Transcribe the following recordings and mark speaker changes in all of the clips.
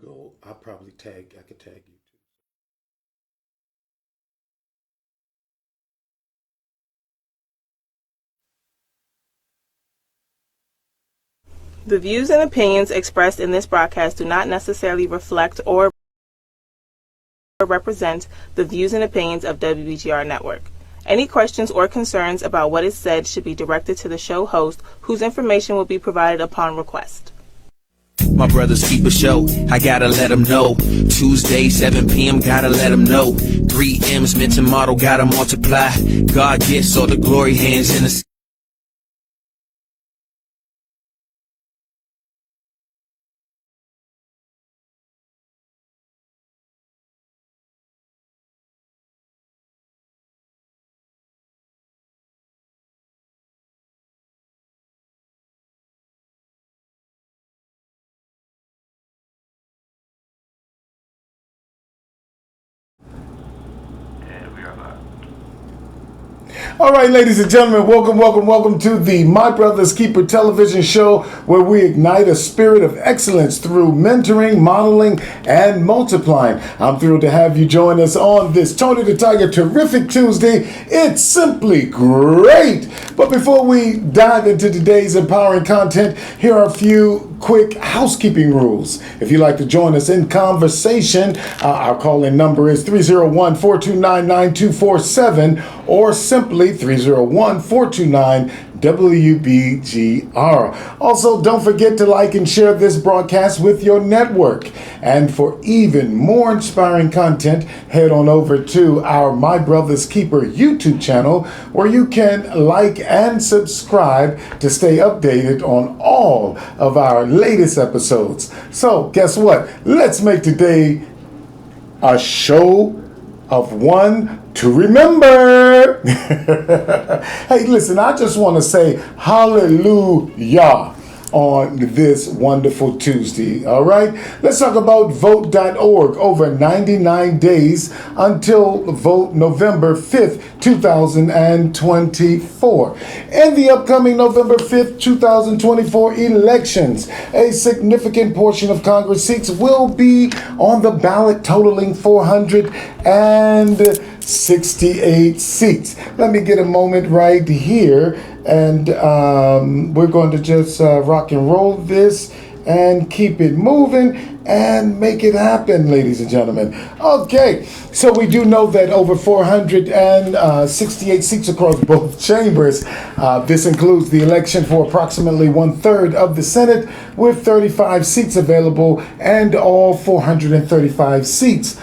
Speaker 1: go. I'll probably tag. I could tag you too.
Speaker 2: The views and opinions expressed in this broadcast do not necessarily reflect or represent the views and opinions of WBGR Network. Any questions or concerns about what is said should be directed to the show host, whose information will be provided upon request.
Speaker 3: My brothers keep a show, I gotta let them know. Tuesday, 7 p.m., gotta let them know. 3 M's, mention model, gotta multiply. God gets all the glory, hands in the
Speaker 1: All right, ladies and gentlemen, welcome to the My Brother's Keeper television show, where we ignite a spirit of excellence through mentoring, modeling, and multiplying. I'm thrilled to have you join us on this Tony the Tiger Terrific Tuesday. It's simply great. But before we dive into today's empowering content, here are a few quick housekeeping rules. If you'd like to join us in conversation, our call-in number is 301-429-9247 or simply 301-429-WBGR. Also, don't forget to like and share this broadcast with your network. And for even more inspiring content, head on over to our My Brother's Keeper YouTube channel, where you can like and subscribe to stay updated on all of our latest episodes. So, guess what? Let's make today a show of one to remember. Hey, listen, I just want to say hallelujah on this wonderful Tuesday. All right, let's talk about vote.org. Over 99 days until vote November 5th, 2024. In the upcoming November 5th, 2024 elections, a significant portion of Congress seats will be on the ballot, totaling 468 seats. Let me get a moment right here, and we're going to just rock and roll this and keep it moving and make it happen, ladies and gentlemen. Okay, so we do know that over 468 seats across both chambers. This includes the election for approximately 1/3 of the Senate, with 35 seats available, and all 435 seats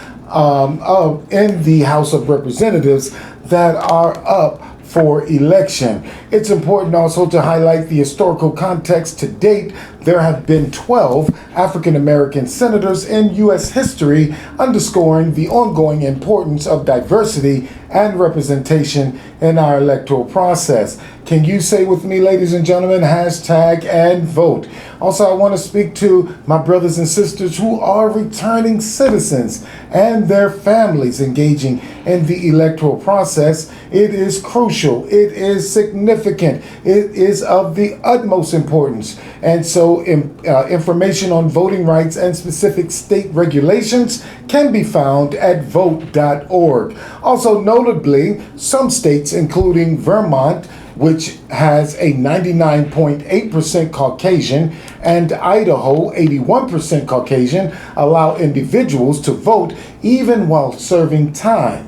Speaker 1: in the House of Representatives that are up for election. It's important also to highlight the historical context. To date, there have been 12 African American senators in U.S. history, underscoring the ongoing importance of diversity and representation in our electoral process. Can you say with me, ladies and gentlemen, hashtag and vote? Also, I want to speak to my brothers and sisters who are returning citizens and their families engaging in the electoral process. It is crucial. It is significant. It is of the utmost importance. And so information on voting rights and specific state regulations can be found at vote.org. Also, notably, some states, including Vermont, which has a 99.8% Caucasian, and Idaho, 81% Caucasian, allow individuals to vote even while serving time.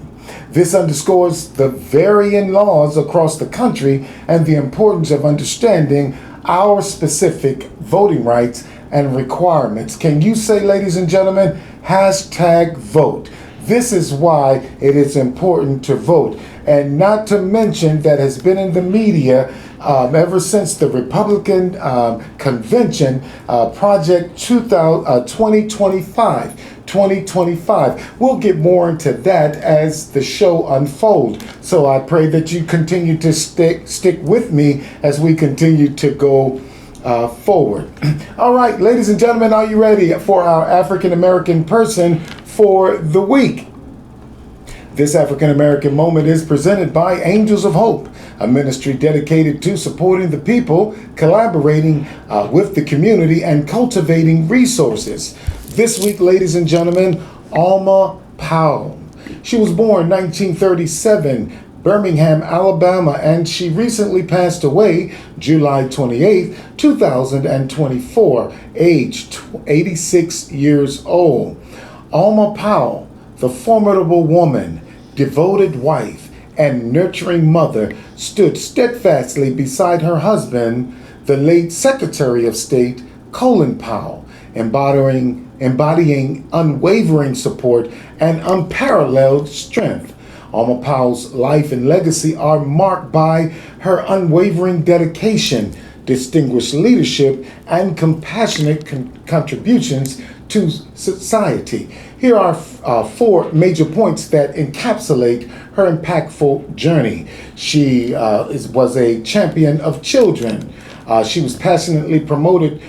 Speaker 1: This underscores the varying laws across the country and the importance of understanding our specific voting rights and requirements. Can you say, ladies and gentlemen, hashtag vote? This is why it is important to vote. And not to mention that has been in the media ever since the Republican convention, Project 2025. We'll get more into that as the show unfolds. So I pray that you continue to stick with me as we continue to go forward. All right, ladies and gentlemen, are you ready for our African American person for the week? This African American moment is presented by Angels of Hope, a ministry dedicated to supporting the people, collaborating with the community, and cultivating resources. This week, ladies and gentlemen, Alma Powell. She was born 1937, Birmingham, Alabama, and she recently passed away July 28, 2024, aged 86 years old. Alma Powell, the formidable woman, devoted wife, and nurturing mother, stood steadfastly beside her husband, the late Secretary of State, Colin Powell, embodying unwavering support and unparalleled strength. Alma Powell's life and legacy are marked by her unwavering dedication, distinguished leadership, and compassionate contributions to society. Here are four major points that encapsulate her impactful journey. She was a champion of children. She passionately promoted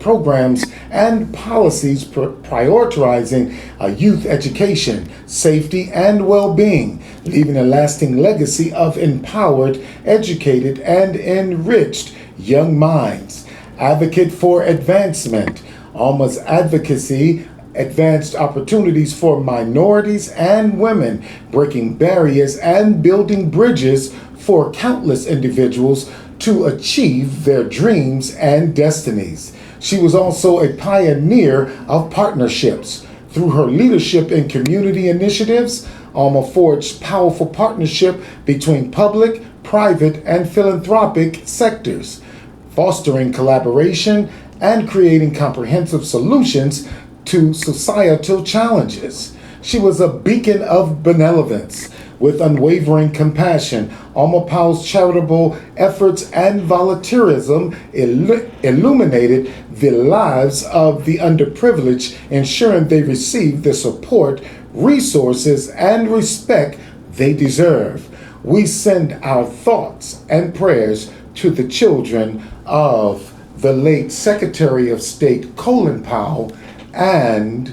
Speaker 1: programs and policies prioritizing youth education, safety, and well-being, leaving a lasting legacy of empowered, educated, and enriched young minds. Advocate for advancement. Alma's advocacy advanced opportunities for minorities and women, breaking barriers and building bridges for countless individuals to achieve their dreams and destinies. She was also a pioneer of partnerships. Through her leadership in community initiatives, Alma forged powerful partnership between public, private, and philanthropic sectors, fostering collaboration and creating comprehensive solutions to societal challenges. She was a beacon of benevolence. With unwavering compassion, Alma Powell's charitable efforts and volunteerism illuminated the lives of the underprivileged, ensuring they receive the support, resources, and respect they deserve. We send our thoughts and prayers to the children of the late Secretary of State Colin Powell and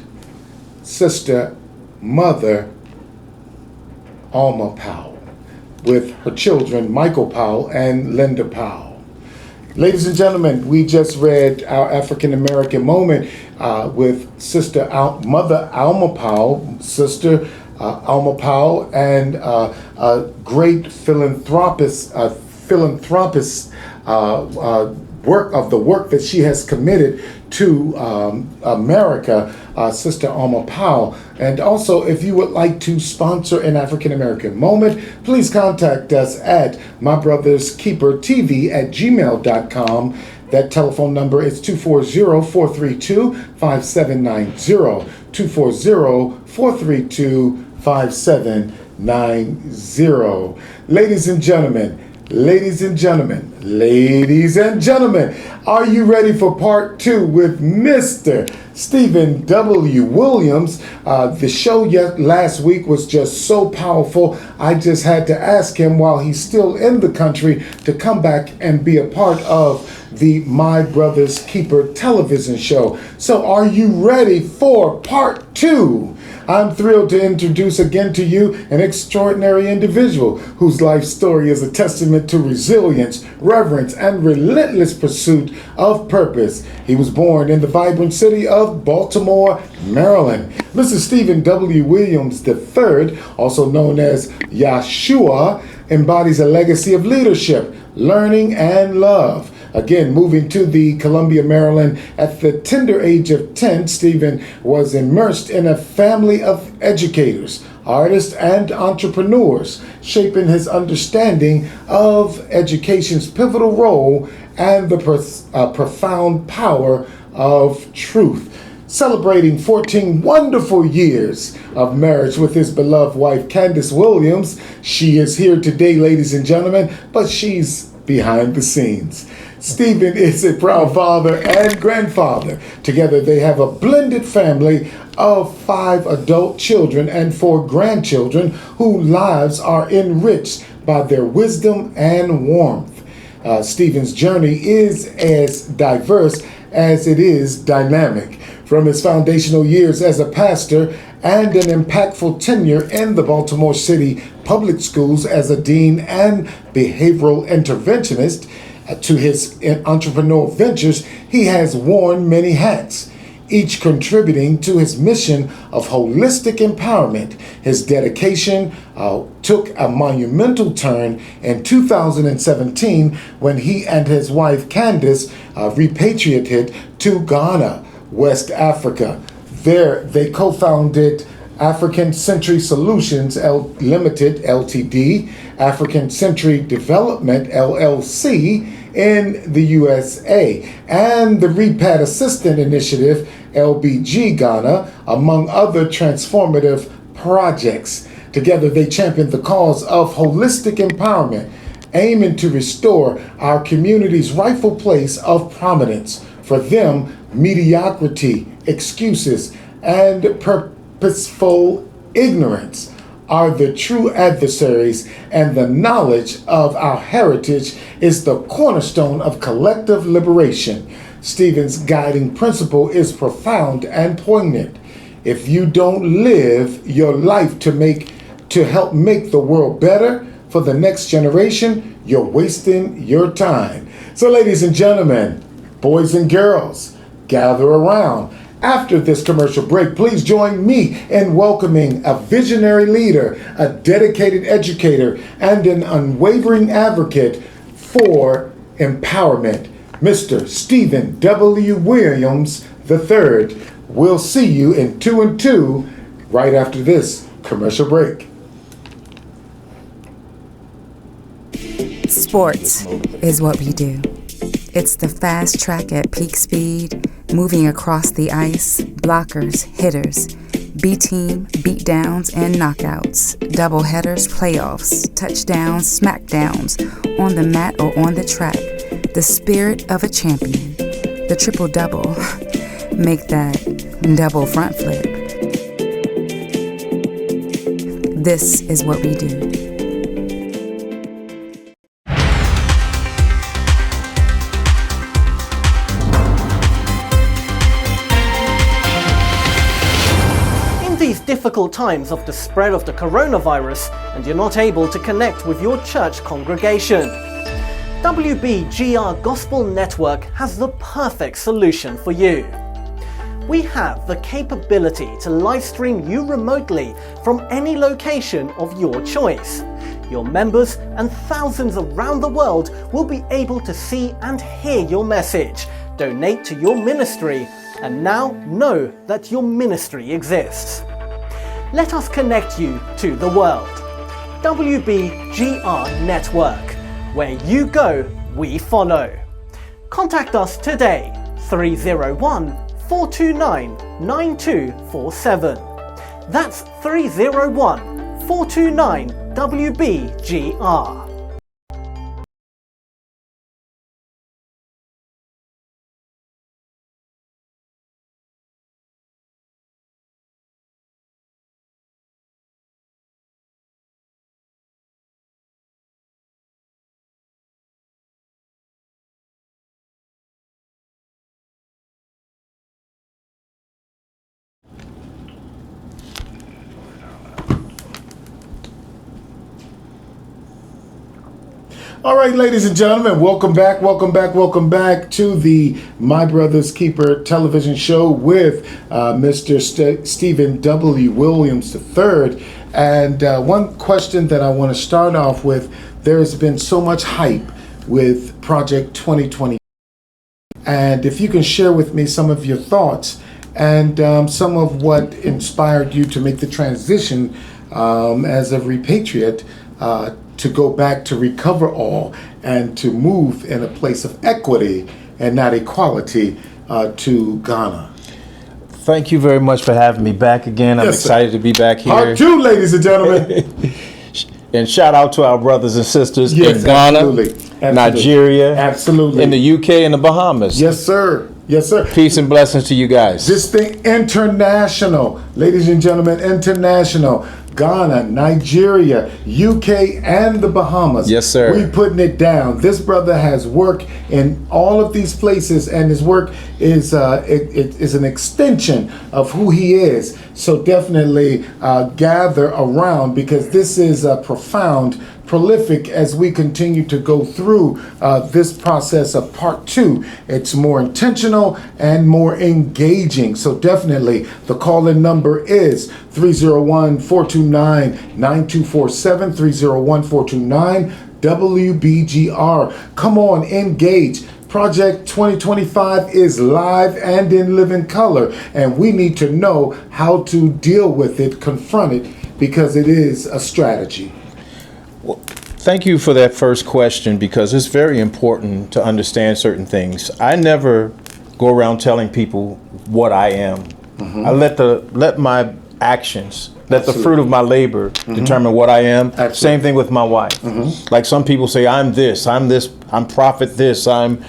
Speaker 1: Sister Mother Alma Powell, with her children Michael Powell and Linda Powell. Ladies and gentlemen, we just read our African American moment with Mother Alma Powell, Sister Alma Powell, and a great philanthropist work that she has committed to America, Sister Alma Powell. And also, if you would like to sponsor an African American moment, please contact us at mybrotherskeepertv@gmail.com. That telephone number is 240-432-5790, 240-432-5790. Ladies and gentlemen, are you ready for part two with Mr. Stephen W. Williams? The show last week was just so powerful, I just had to ask him while he's still in the country to come back and be a part of the My Brother's Keeper television show. So are you ready for part two? I'm thrilled to introduce again to you an extraordinary individual whose life story is a testament to resilience, reverence, and relentless pursuit of purpose. He was born in the vibrant city of Baltimore, Maryland. Mr. Stephen W. Williams III, also known as Yahshua, embodies a legacy of leadership, learning, and love. Again, moving to the Columbia, Maryland at the tender age of 10, Stephen was immersed in a family of educators, artists, and entrepreneurs, shaping his understanding of education's pivotal role and the profound power of truth. Celebrating 14 wonderful years of marriage with his beloved wife, Candace Williams. She is here today, ladies and gentlemen, but she's behind the scenes. Stephen is a proud father and grandfather. Together they have a blended family of 5 adult children and 4 grandchildren whose lives are enriched by their wisdom and warmth. Stephen's journey is as diverse as it is dynamic. From his foundational years as a pastor and an impactful tenure in the Baltimore City public schools as a dean and behavioral interventionist, to his entrepreneurial ventures, he has worn many hats. each contributing to his mission of holistic empowerment. His dedication took a monumental turn in 2017 when he and his wife Candace repatriated to Ghana, West Africa. There, they co-founded African Century Solutions Limited, Ltd, African Century Development, LLC, in the USA, and the Repat Assistant Initiative, LBG Ghana, among other transformative projects. Together, they championed the cause of holistic empowerment, aiming to restore our community's rightful place of prominence. For them, mediocrity, excuses, and purposeful ignorance are the true adversaries, and the knowledge of our heritage is the cornerstone of collective liberation. Stephen's guiding principle is profound and poignant. If you don't live your life to help make the world better for the next generation, you're wasting your time. So, ladies and gentlemen, boys and girls, gather around. After this commercial break, please join me in welcoming a visionary leader, a dedicated educator, and an unwavering advocate for empowerment, Mr. Stephen W. Williams III. We'll see you in 2 and 2 right after this commercial break.
Speaker 4: Sports is what we do. It's the fast track at peak speed, moving across the ice, blockers, hitters, B-team, beatdowns, and knockouts, doubleheaders, playoffs, touchdowns, smackdowns, on the mat or on the track. The spirit of a champion. The triple-double. Make that double front flip. This is what we do.
Speaker 5: Difficult times of the spread of the coronavirus and you're not able to connect with your church congregation. WBGR Gospel Network has the perfect solution for you. We have the capability to live stream you remotely from any location of your choice. Your members and thousands around the world will be able to see and hear your message, donate to your ministry, and now know that your ministry exists. Let us connect you to the world. WBGR Network. Where you go, we follow. Contact us today, 301-429-9247. That's 301-429-WBGR.
Speaker 1: All right, ladies and gentlemen, welcome back to the My Brother's Keeper television show with Mr. Stephen W. Williams III. And one question that I want to start off with, there has been so much hype with Project 2020. And if you can share with me some of your thoughts and some of what inspired you to make the transition as a repatriate to go back to recover all and to move in a place of equity and not equality to Ghana.
Speaker 6: Thank you very much for having me back again. I'm excited to be back here.
Speaker 1: Part two, ladies and gentlemen.
Speaker 6: And shout out to our brothers and sisters in Ghana,
Speaker 1: absolutely.
Speaker 6: Nigeria,
Speaker 1: absolutely,
Speaker 6: in the UK and the Bahamas.
Speaker 1: Yes, sir. Yes, sir.
Speaker 6: Peace and blessings to you guys.
Speaker 1: This thing international, ladies and gentlemen, international. Ghana, Nigeria, UK, and the Bahamas.
Speaker 6: Yes, sir.
Speaker 1: We putting it down. This brother has work in all of these places, and his work is it is an extension of who he is. So definitely gather around, because this is profound prolific as we continue to go through this process of part 2. It's more intentional and more engaging. So definitely the call-in number is 301-429-9247, 301-429 WBGR. Come on, engage. Project 2025 is live and in living color, and we need to know how to deal with it, confront it, because it is a strategy.
Speaker 6: Well, thank you for that first question, because it's very important to understand certain things. I never go around telling people what I am. I let my actions, let the fruit of my labor determine what I am. Absolutely. Same thing with my wife. Like some people say, I'm this, I'm prophet this, I'm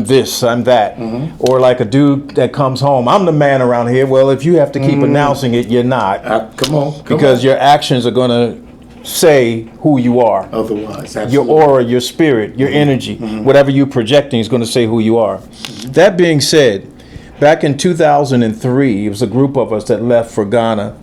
Speaker 6: this, I'm that. Or like a dude that comes home, I'm the man around here. Well, if you have to keep announcing it, you're not.
Speaker 1: Come on.
Speaker 6: Because your actions are going to say who you are.
Speaker 1: Otherwise, absolutely.
Speaker 6: Your aura, your spirit, your energy, whatever you're projecting is going to say who you are. That being said, back in 2003, it was a group of us that left for Ghana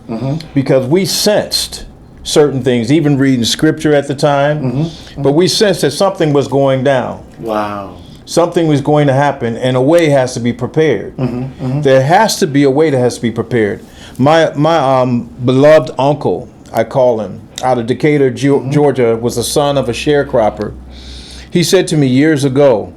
Speaker 6: because we sensed certain things, even reading scripture at the time, but we sensed that something was going down.
Speaker 1: Wow.
Speaker 6: Something was going to happen, and a way has to be prepared. There has to be a way that has to be prepared. My beloved uncle, I call him, out of Decatur, Georgia, was the son of a sharecropper. He said to me years ago,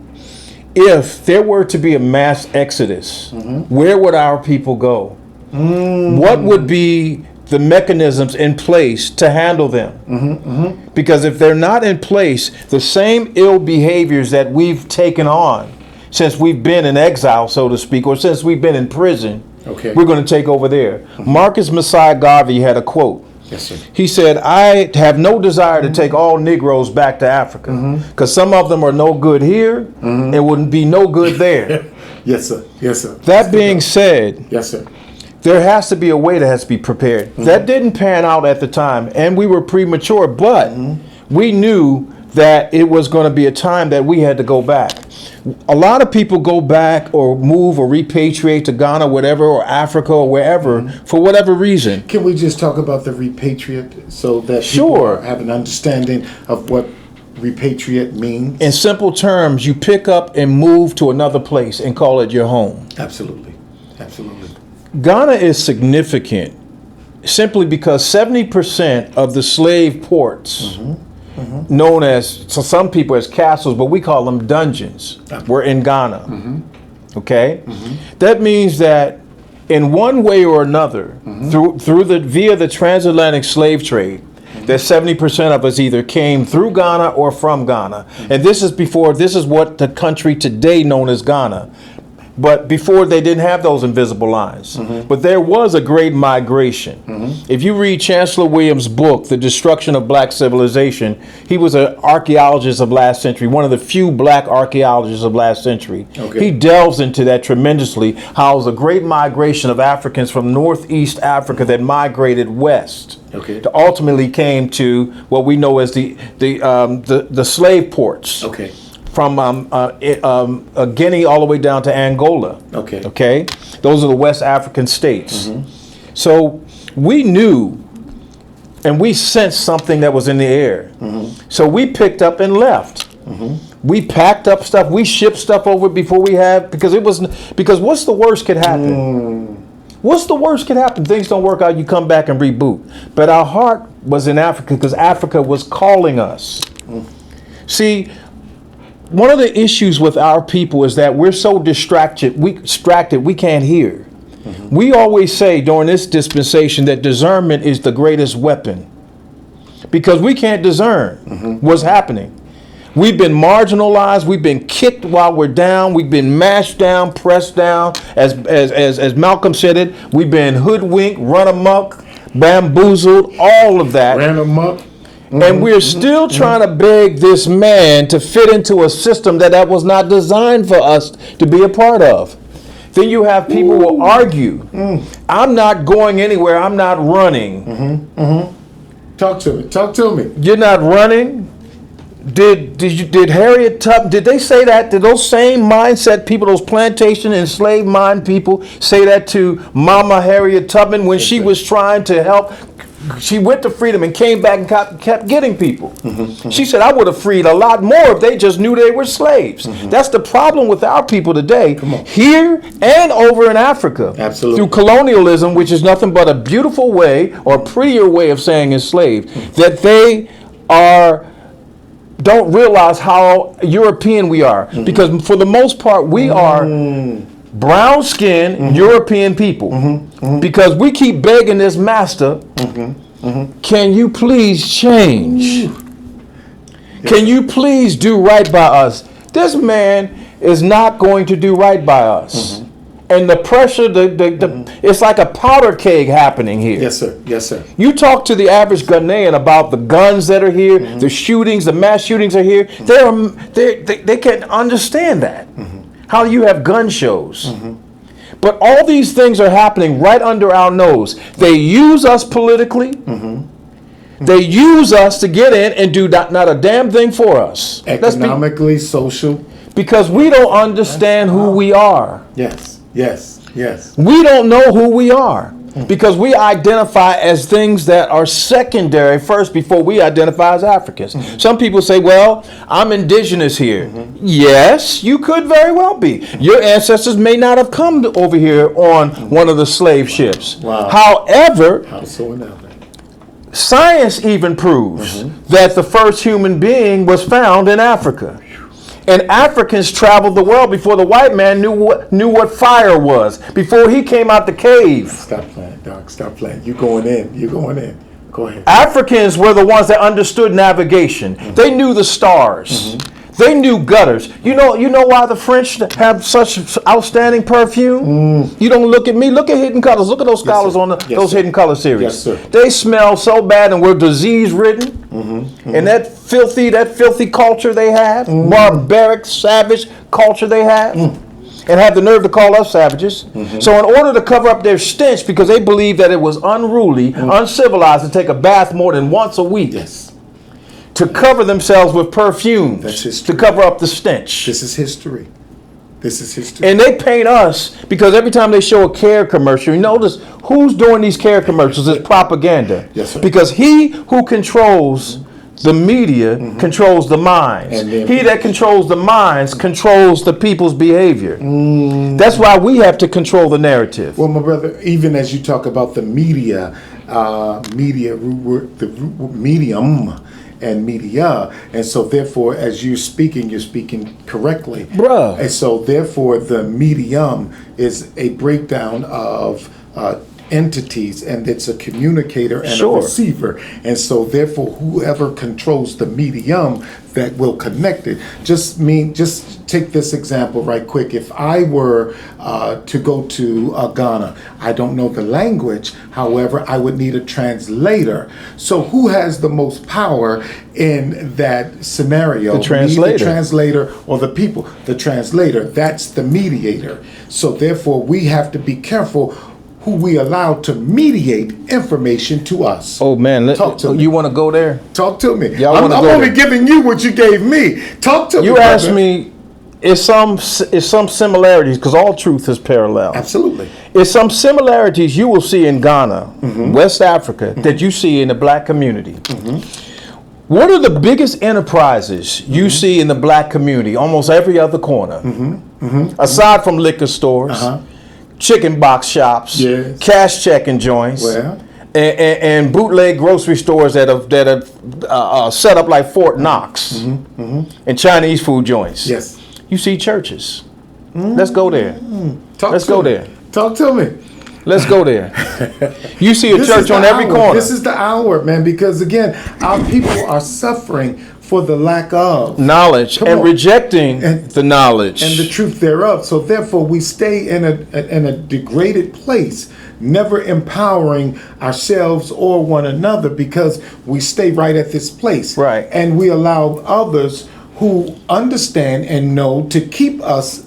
Speaker 6: if there were to be a mass exodus, where would our people go? What would be the mechanisms in place to handle them? Because if they're not in place, the same ill behaviors that we've taken on since we've been in exile, so to speak, or since we've been in prison, we're going to take over there. Marcus Messiah Garvey had a quote.
Speaker 1: Yes, sir.
Speaker 6: He said, I have no desire to take all Negroes back to Africa because some of them are no good here and wouldn't be no good there.
Speaker 1: Yes, sir. Yes, sir.
Speaker 6: That being said,
Speaker 1: yes, sir.
Speaker 6: There has to be a way that has to be prepared. That didn't pan out at the time, and we were premature, but we knew that it was going to be a time that we had to go back. A lot of people go back or move or repatriate to Ghana, whatever, or Africa or wherever, for whatever reason.
Speaker 1: Can we just talk about the repatriate so that people have an understanding of what repatriate means?
Speaker 6: In simple terms, you pick up and move to another place and call it your home.
Speaker 1: Absolutely. Absolutely.
Speaker 6: Ghana is significant simply because 70% of the slave ports, known as, to some people as castles, but we call them dungeons, were in Ghana. Okay? That means that in one way or another, via the transatlantic slave trade, that 70% of us either came through Ghana or from Ghana. And this is what the country today known as Ghana. But before, they didn't have those invisible lines. But there was a great migration. If you read Chancellor Williams' book, The Destruction of Black Civilization, he was an archaeologist of last century, one of the few black archaeologists of last century. He delves into that tremendously, how it was a great migration of Africans from Northeast Africa that migrated west. To ultimately came to what we know as the slave ports. From Guinea all the way down to Angola. Okay, those are the West African states. So we knew, and we sensed something that was in the air. So we picked up and left. We packed up stuff. We shipped stuff over before we had, because what's the worst could happen? What's the worst could happen? Things don't work out. You come back and reboot. But our heart was in Africa because Africa was calling us. See. One of the issues with our people is that we're so distracted, we can't hear. We always say during this dispensation that discernment is the greatest weapon, because we can't discern what's happening. We've been marginalized, we've been kicked while we're down, we've been mashed down, pressed down, as Malcolm said it, we've been hoodwinked, run amok, bamboozled, all of that.
Speaker 1: Ran amok.
Speaker 6: And we're still trying to beg this man to fit into a system that was not designed for us to be a part of. Then you have people who will argue, I'm not going anywhere, I'm not running.
Speaker 1: Talk to me.
Speaker 6: You're not running? Did Harriet Tubman, did they say that? Did those same mindset people, those plantation enslaved mind people, say that to Mama Harriet Tubman when she was trying to help she went to freedom and came back and kept getting people. She said, I would have freed a lot more if they just knew they were slaves. That's the problem with our people today, here and over in Africa.
Speaker 1: Absolutely.
Speaker 6: Through colonialism, which is nothing but a beautiful way or a prettier way of saying enslaved, that they don't realize how European we are. Because for the most part, we are brown skinned European people. Because we keep begging this master, can you please change? Can you please do right by us? This man is not going to do right by us. And the pressure, it's like a powder keg happening here.
Speaker 1: Yes, sir. Yes, sir.
Speaker 6: You talk to the average Ghanaian about the guns that are here, the shootings, the mass shootings are here. They can't understand that. How you have gun shows. But all these things are happening right under our nose. They use us politically. They use us to get in and do not a damn thing for us.
Speaker 1: Economically, social.
Speaker 6: Because we don't understand who we are.
Speaker 1: Yes. Yes, yes.
Speaker 6: We don't know who we are because we identify as things that are secondary first before we identify as Africans. Some people say, well, I'm indigenous here. Yes, you could very well be. Your ancestors may not have come over here on one of the slave ships.
Speaker 1: Wow.
Speaker 6: However,
Speaker 1: How so now?
Speaker 6: science even proves that the first human being was found in Africa. And Africans traveled the world before the white man knew what fire was, before he came out the cave.
Speaker 1: Stop playing, Doc. Stop playing. You going in. You going in. Go ahead.
Speaker 6: Africans were the ones that understood navigation. They knew the stars. They knew gutters. You know why the French have such outstanding perfume? You don't look at me. Look at Hidden Colors. Look at those scholars on those Hidden Color series.
Speaker 1: Yes, sir.
Speaker 6: They smell so bad and were disease ridden. And that filthy culture they have, barbaric, savage culture they have, and have the nerve to call us savages. So in order to cover up their stench, because they believed that it was unruly, uncivilized to take a bath more than once a week.
Speaker 1: Yes.
Speaker 6: To cover themselves with perfumes.
Speaker 1: That's history.
Speaker 6: To cover up the stench.
Speaker 1: This is history. This is history.
Speaker 6: And they paint us, because every time they show a care commercial, you notice who's doing these care commercials is propaganda.
Speaker 1: Yes, sir.
Speaker 6: Because he who controls the media controls the minds. He that controls the minds controls the people's behavior. That's why we have to control the narrative.
Speaker 1: Well, my brother, even as you talk about the medium and media, and so therefore as you're speaking correctly,
Speaker 6: Bruh.
Speaker 1: and so therefore the medium is a breakdown of entities, and it's a communicator and a receiver, and so therefore whoever controls the medium that will connect it. Just take this example right quick. If I were to go to Ghana, I don't know the language, however I would need a translator. So who has the most power in that scenario?
Speaker 6: The translator.
Speaker 1: The translator or the people? The translator. That's the mediator. So therefore we have to be careful who we allow to mediate information to us.
Speaker 6: Oh man,
Speaker 1: Talk to me.
Speaker 6: You want to go there?
Speaker 1: Talk to me.
Speaker 6: Y'all
Speaker 1: I'm
Speaker 6: wanna go
Speaker 1: only
Speaker 6: there.
Speaker 1: giving you what you gave me. Talk to me.
Speaker 6: You asked
Speaker 1: brother.
Speaker 6: me, is some similarities, because all truth is parallel.
Speaker 1: Absolutely.
Speaker 6: Is some similarities you will see in Ghana, West Africa, that you see in the black community. What are the biggest enterprises you see in the black community, almost every other corner, aside from liquor stores, chicken box shops,
Speaker 1: Yes.
Speaker 6: cash checking joints,
Speaker 1: Well.
Speaker 6: and bootleg grocery stores that are set up like Fort Knox, and Chinese food joints?
Speaker 1: Yes.
Speaker 6: You see churches. Let's go there. Let's
Speaker 1: to
Speaker 6: go
Speaker 1: me.
Speaker 6: there.
Speaker 1: Talk to me.
Speaker 6: Let's go there. You see a
Speaker 1: This
Speaker 6: church
Speaker 1: is the
Speaker 6: on every
Speaker 1: hour.
Speaker 6: corner.
Speaker 1: This is the hour, man, because again, our people are suffering for the lack of
Speaker 6: knowledge
Speaker 1: Come
Speaker 6: and
Speaker 1: on.
Speaker 6: rejecting the knowledge.
Speaker 1: and the truth thereof. So therefore we stay in a degraded place, never empowering ourselves or one another, because we stay right at this place.
Speaker 6: Right.
Speaker 1: And we allow others who understand and know to keep us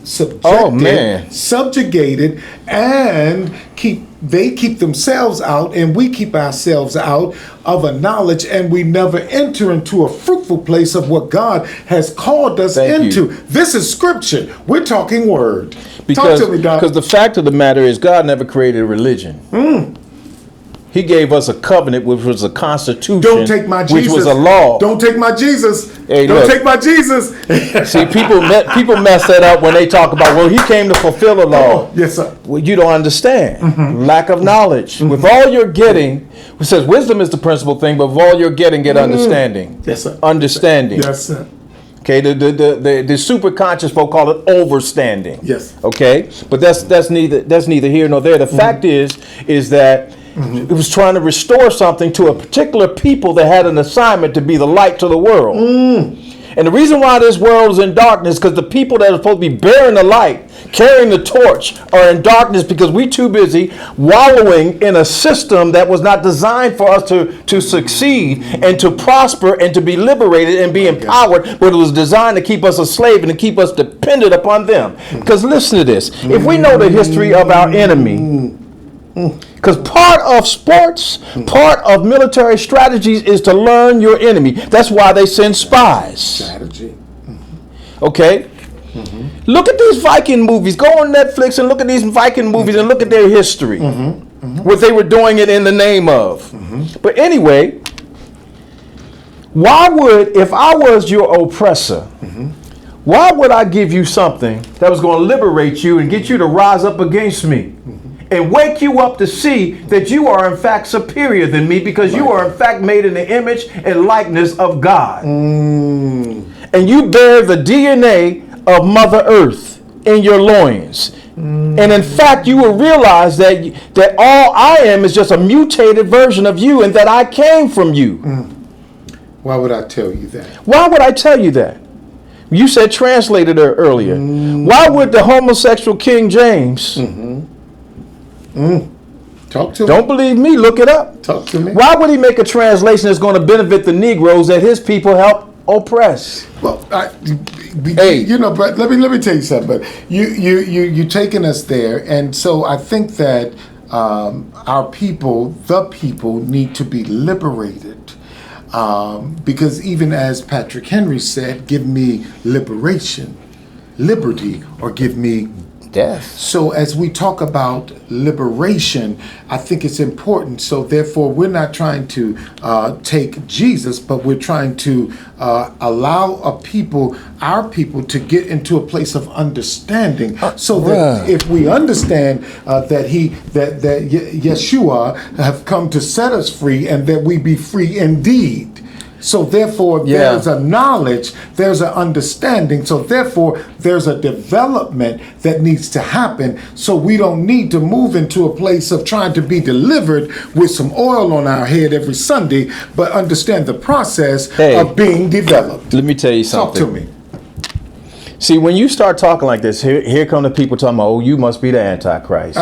Speaker 1: subjugated, and keep themselves out, and we keep ourselves out of a knowledge, and we never enter into a fruitful place of what God has called us into. This is scripture. We're talking word.
Speaker 6: Because
Speaker 1: Talk to me, Doc.
Speaker 6: the fact of the matter is God never created a religion. He gave us a covenant, which was a constitution.
Speaker 1: Don't take my Jesus.
Speaker 6: Which was a law.
Speaker 1: Don't take my Jesus.
Speaker 6: Hey,
Speaker 1: don't
Speaker 6: look.
Speaker 1: take my Jesus.
Speaker 6: See, people mess that up when they talk about, well, he came to fulfill the law.
Speaker 1: Yes, sir.
Speaker 6: Well, you don't understand. Lack of knowledge. With all you're getting, it says wisdom is the principal thing, but with all you're getting, get understanding.
Speaker 1: Yes, sir.
Speaker 6: Understanding.
Speaker 1: Yes, sir.
Speaker 6: Okay, the super conscious folk call it overstanding.
Speaker 1: Yes.
Speaker 6: Okay, but that's neither here nor there. The fact is that it was trying to restore something to a particular people that had an assignment to be the light to the world. And the reason why this world is in darkness, because the people that are supposed to be bearing the light, carrying the torch, are in darkness because we're too busy wallowing in a system that was not designed for us to succeed and to prosper and to be liberated and be empowered, but it was designed to keep us a slave and to keep us dependent upon them. Because listen to this. If we know the history of our enemy, because part of sports, part of military strategies is to learn your enemy. That's why they send spies.
Speaker 1: Strategy.
Speaker 6: Okay? Look at these Viking movies. Go on Netflix and look at these Viking movies and look at their history. What they were doing it in the name of. But anyway, why would, if I was your oppressor, why would I give you something that was going to liberate you and get you to rise up against me? And wake you up to see that you are in fact superior than me because you are in fact made in the image and likeness of God. And you bear the DNA of Mother Earth in your loins. And in fact, you will realize that all I am is just a mutated version of you and that I came from you.
Speaker 1: Why would I tell you that?
Speaker 6: Why would I tell you that? You said translated earlier. Why would the homosexual King James...
Speaker 1: Talk to me.
Speaker 6: Don't believe me, look it up.
Speaker 1: Talk to me.
Speaker 6: Why would he make a translation that's going to benefit the Negroes that his people help oppress?
Speaker 1: Well, you know, but let me tell you something. But you taking us there, and so I think that our people, the people, need to be liberated. Because even as Patrick Henry said, give me liberation, liberty, or give me
Speaker 6: Death.
Speaker 1: So as we talk about liberation, I think it's important. So therefore, we're not trying to take Jesus, but we're trying to allow our people to get into a place of understanding. So that if we understand that Yeshua have come to set us free and that we be free indeed. So therefore, there's a knowledge, there's an understanding. So therefore, there's a development that needs to happen. So we don't need to move into a place of trying to be delivered with some oil on our head every Sunday, but understand the process of being developed.
Speaker 6: Let me tell you something.
Speaker 1: Talk to me.
Speaker 6: See, when you start talking like this, here come the people talking about, oh, you must be the Antichrist.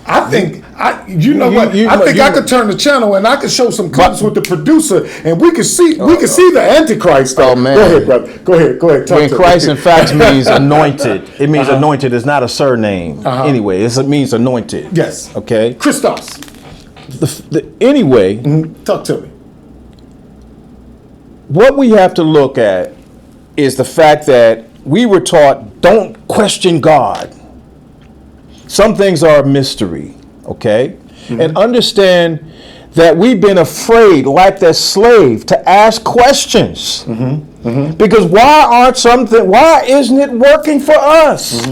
Speaker 1: I think I could turn the channel and I could show some clips with the producer and we could see the Antichrist.
Speaker 6: Oh man!
Speaker 1: Go ahead, brother. Go ahead.
Speaker 6: When Christ in fact means anointed, it means anointed. It's not a surname. Anyway, it means anointed.
Speaker 1: Yes.
Speaker 6: Okay.
Speaker 1: Christos.
Speaker 6: Anyway,
Speaker 1: talk to me.
Speaker 6: What we have to look at is the fact that we were taught don't question God. Some things are a mystery, okay? And understand that we've been afraid, like that slave, to ask questions. Because why isn't it working for us?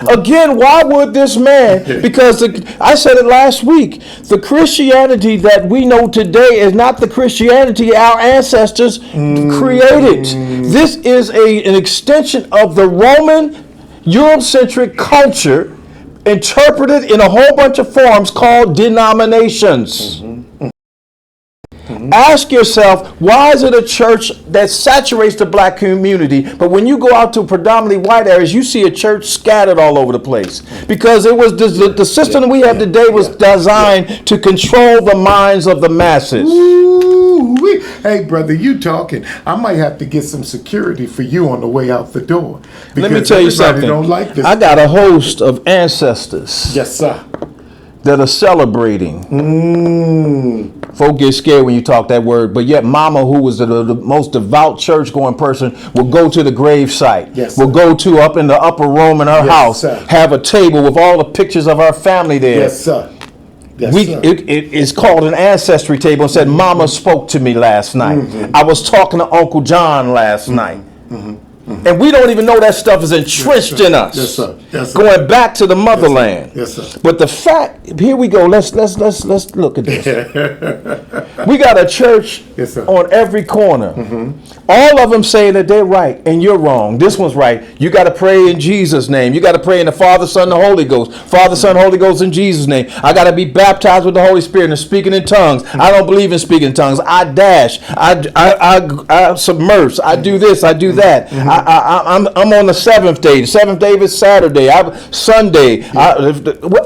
Speaker 6: Again, why would this man? Because I said it last week. The Christianity that we know today is not the Christianity our ancestors created. This is an extension of the Roman Eurocentric culture interpreted in a whole bunch of forms called denominations. Ask yourself, why is it a church that saturates the black community, but when you go out to predominantly white areas, you see a church scattered all over the place? Because it was the system we have today was designed to control the minds of the masses.
Speaker 1: Ooh-wee. Hey, brother, you talking. I might have to get some security for you on the way out the door.
Speaker 6: Let me tell you something.
Speaker 1: Don't like this.
Speaker 6: I got a host of ancestors.
Speaker 1: Yes, sir.
Speaker 6: That are celebrating. Folk get scared when you talk that word, but yet Mama, who was the most devout church-going person, will go to the grave site.
Speaker 1: Yes,
Speaker 6: will go to up in the upper room in her house,
Speaker 1: sir.
Speaker 6: have a table with all the pictures of our family there.
Speaker 1: Yes, sir. Yes, sir.
Speaker 6: It is called an ancestry table and said, Mama spoke to me last night. I was talking to Uncle John last night. And we don't even know that stuff is entrenched in us.
Speaker 1: Yes, sir. Yes, sir.
Speaker 6: Going back to the motherland.
Speaker 1: Yes, sir.
Speaker 6: But the fact, here we go. Let's look at this. We got a church
Speaker 1: Yes, sir.
Speaker 6: on every corner. All of them saying that they're right and you're wrong. This one's right. You got to pray in Jesus' name. You got to pray in the Father, Son, and the Holy Ghost. Father, Son, Holy Ghost in Jesus' name. I got to be baptized with the Holy Spirit and speaking in tongues. I don't believe in speaking in tongues. I dash. I submerge. I do this. I do that. I'm on the seventh day. The seventh day is Saturday. Sunday,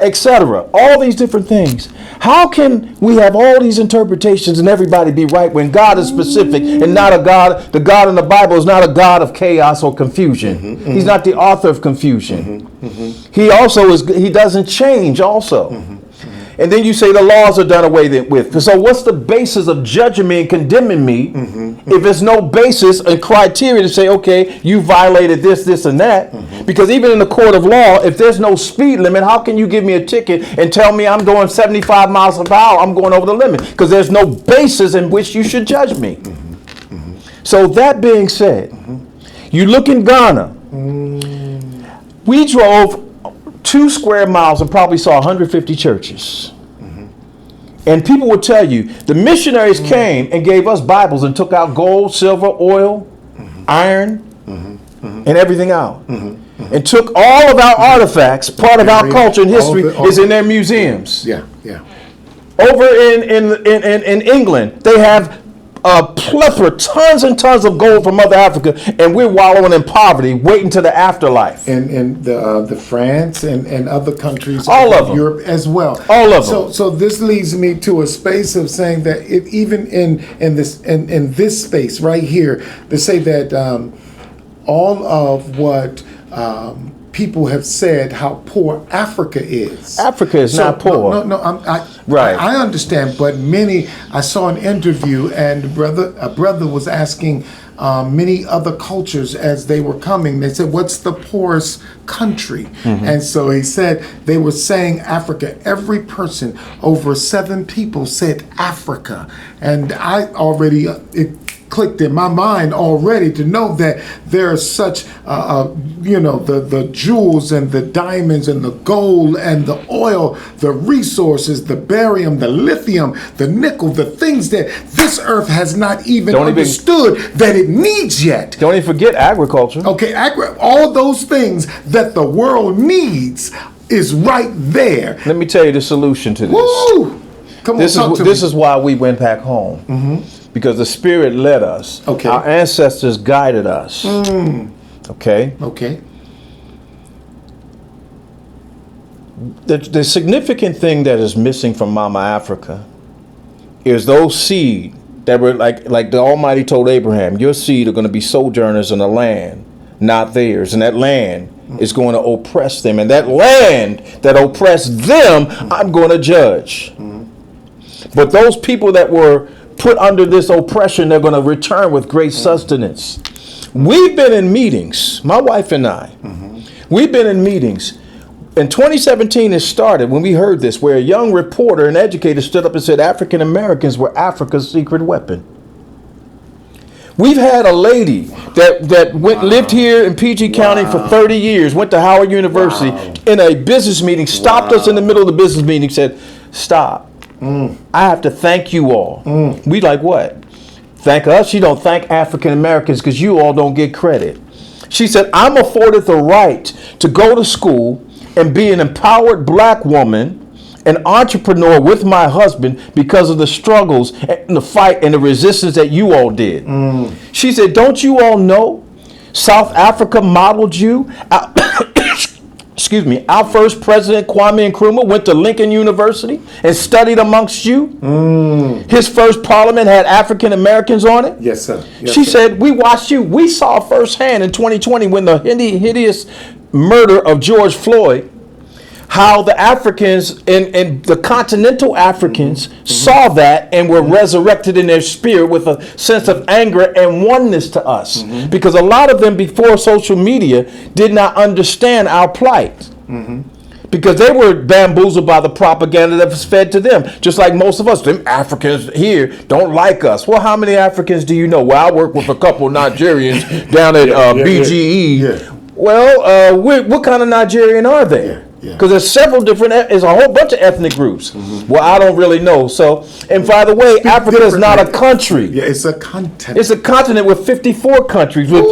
Speaker 6: etc. All these different things. How can we have all these interpretations and everybody be right when God is specific and not a God? The God in the Bible is not a God of chaos or confusion. He's not the author of confusion. He also is. He doesn't change. Also. And then you say the laws are done away with. So what's the basis of judging me and condemning me if there's no basis and criteria to say, okay, you violated this, this, and that? Because even in the court of law, if there's no speed limit, how can you give me a ticket and tell me I'm going 75 miles per hour, I'm going over the limit? Because there's no basis in which you should judge me. So that being said, you look in Ghana, we drove 2 square miles and probably saw 150 churches. And people would tell you, the missionaries came and gave us Bibles and took out gold, silver, oil, iron, and everything out. And took all of our artifacts, part of our culture and history is in their museums.
Speaker 1: Yeah.
Speaker 6: Over in England, they have a plethora, tons and tons of gold from Mother Africa, and we're wallowing in poverty, waiting to the afterlife.
Speaker 1: And the France and other countries,
Speaker 6: all of them,
Speaker 1: Europe as well,
Speaker 6: all of them.
Speaker 1: So this leads me to a space of saying that if even in this space right here, they say that all of what people have said how poor Africa is.
Speaker 6: Africa is not poor.
Speaker 1: Right. I understand, but I saw an interview and a brother was asking many other cultures as they were coming. They said, what's the poorest country? And so he said, they were saying Africa. Every person, over 7 people said Africa. And I already, it clicked in my mind already to know that there are such, the jewels and the diamonds and the gold and the oil, the resources, the barium, the lithium, the nickel, the things that this earth has not even understood that it needs yet.
Speaker 6: Don't even forget agriculture.
Speaker 1: Okay, all those things that the world needs is right there.
Speaker 6: Let me tell you the solution to this.
Speaker 1: Woo! Come on,
Speaker 6: this is why we went back home. Because the Spirit led us.
Speaker 1: Okay.
Speaker 6: Our ancestors guided us. Okay. The significant thing that is missing from Mama Africa is those seed that were like the Almighty told Abraham, your seed are going to be sojourners in the land, not theirs. And that land is going to oppress them. And that land that oppressed them, I'm going to judge. But those people that were put under this oppression, they're going to return with great sustenance. We've been in meetings, my wife and I, we've been in meetings. In 2017, it started when we heard this, where a young reporter and educator stood up and said African Americans were Africa's secret weapon. We've had a lady that lived here in PG County for 30 years, went to Howard University, in a business meeting, stopped us in the middle of the business meeting, said, stop. I have to thank you all. We like what? Thank us? You don't thank African Americans because you all don't get credit. She said, I'm afforded the right to go to school and be an empowered black woman, an entrepreneur with my husband because of the struggles and the fight and the resistance that you all did. She said, don't you all know South Africa modeled you? Excuse me, our first president, Kwame Nkrumah, went to Lincoln University and studied amongst you. His first parliament had African Americans on it.
Speaker 1: Yes, sir.
Speaker 6: She said, we watched you. We saw firsthand in 2020 when the hideous murder of George Floyd, how the Africans and the continental Africans saw that and were resurrected in their spirit with a sense of anger and oneness to us. Because a lot of them before social media did not understand our plight. because they were bamboozled by the propaganda that was fed to them. Just like most of us, them Africans here don't like us. Well, how many Africans do you know? Well, I work with a couple of Nigerians down at BGE.
Speaker 1: Yeah.
Speaker 6: Well, what kind of Nigerian are they? Because there's several different, there's a whole bunch of ethnic groups. Well, I don't really know. So, and by the way, Africa is not a country.
Speaker 1: Yeah, it's a continent.
Speaker 6: It's a continent with 54 countries with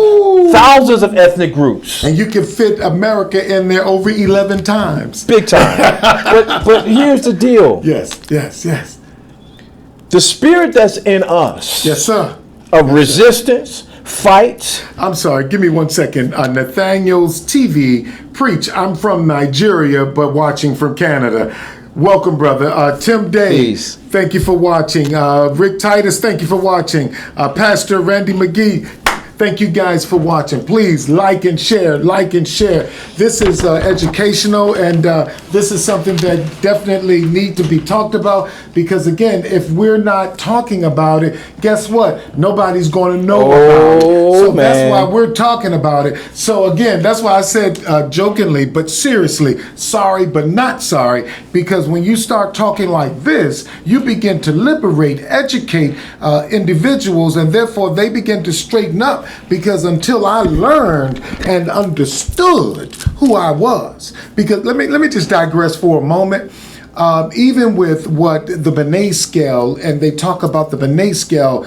Speaker 6: thousands of ethnic groups.
Speaker 1: And you can fit America in there over 11 times.
Speaker 6: Big time. but here's the deal.
Speaker 1: Yes.
Speaker 6: The spirit that's in us.
Speaker 1: Yes, sir.
Speaker 6: Of resistance, fight.
Speaker 1: I'm sorry, give me 1 second. Nathaniel's TV preach. I'm from Nigeria, but watching from Canada. Welcome, brother. Tim Day,
Speaker 6: Peace.
Speaker 1: Thank you for watching. Rick Titus, thank you for watching. Pastor Randy McGee, thank you guys for watching. Please like and share, This is educational, and this is something that definitely need to be talked about, because again, if we're not talking about it, guess what? Nobody's going to know about it. So that's why we're talking about it. So again, that's why I said jokingly, but seriously, sorry, but not sorry, because when you start talking like this, you begin to liberate, educate individuals, and therefore they begin to straighten up. Because until I learned and understood who I was, because let me just digress for a moment. Even with what the Binet scale, and they talk about the Binet scale,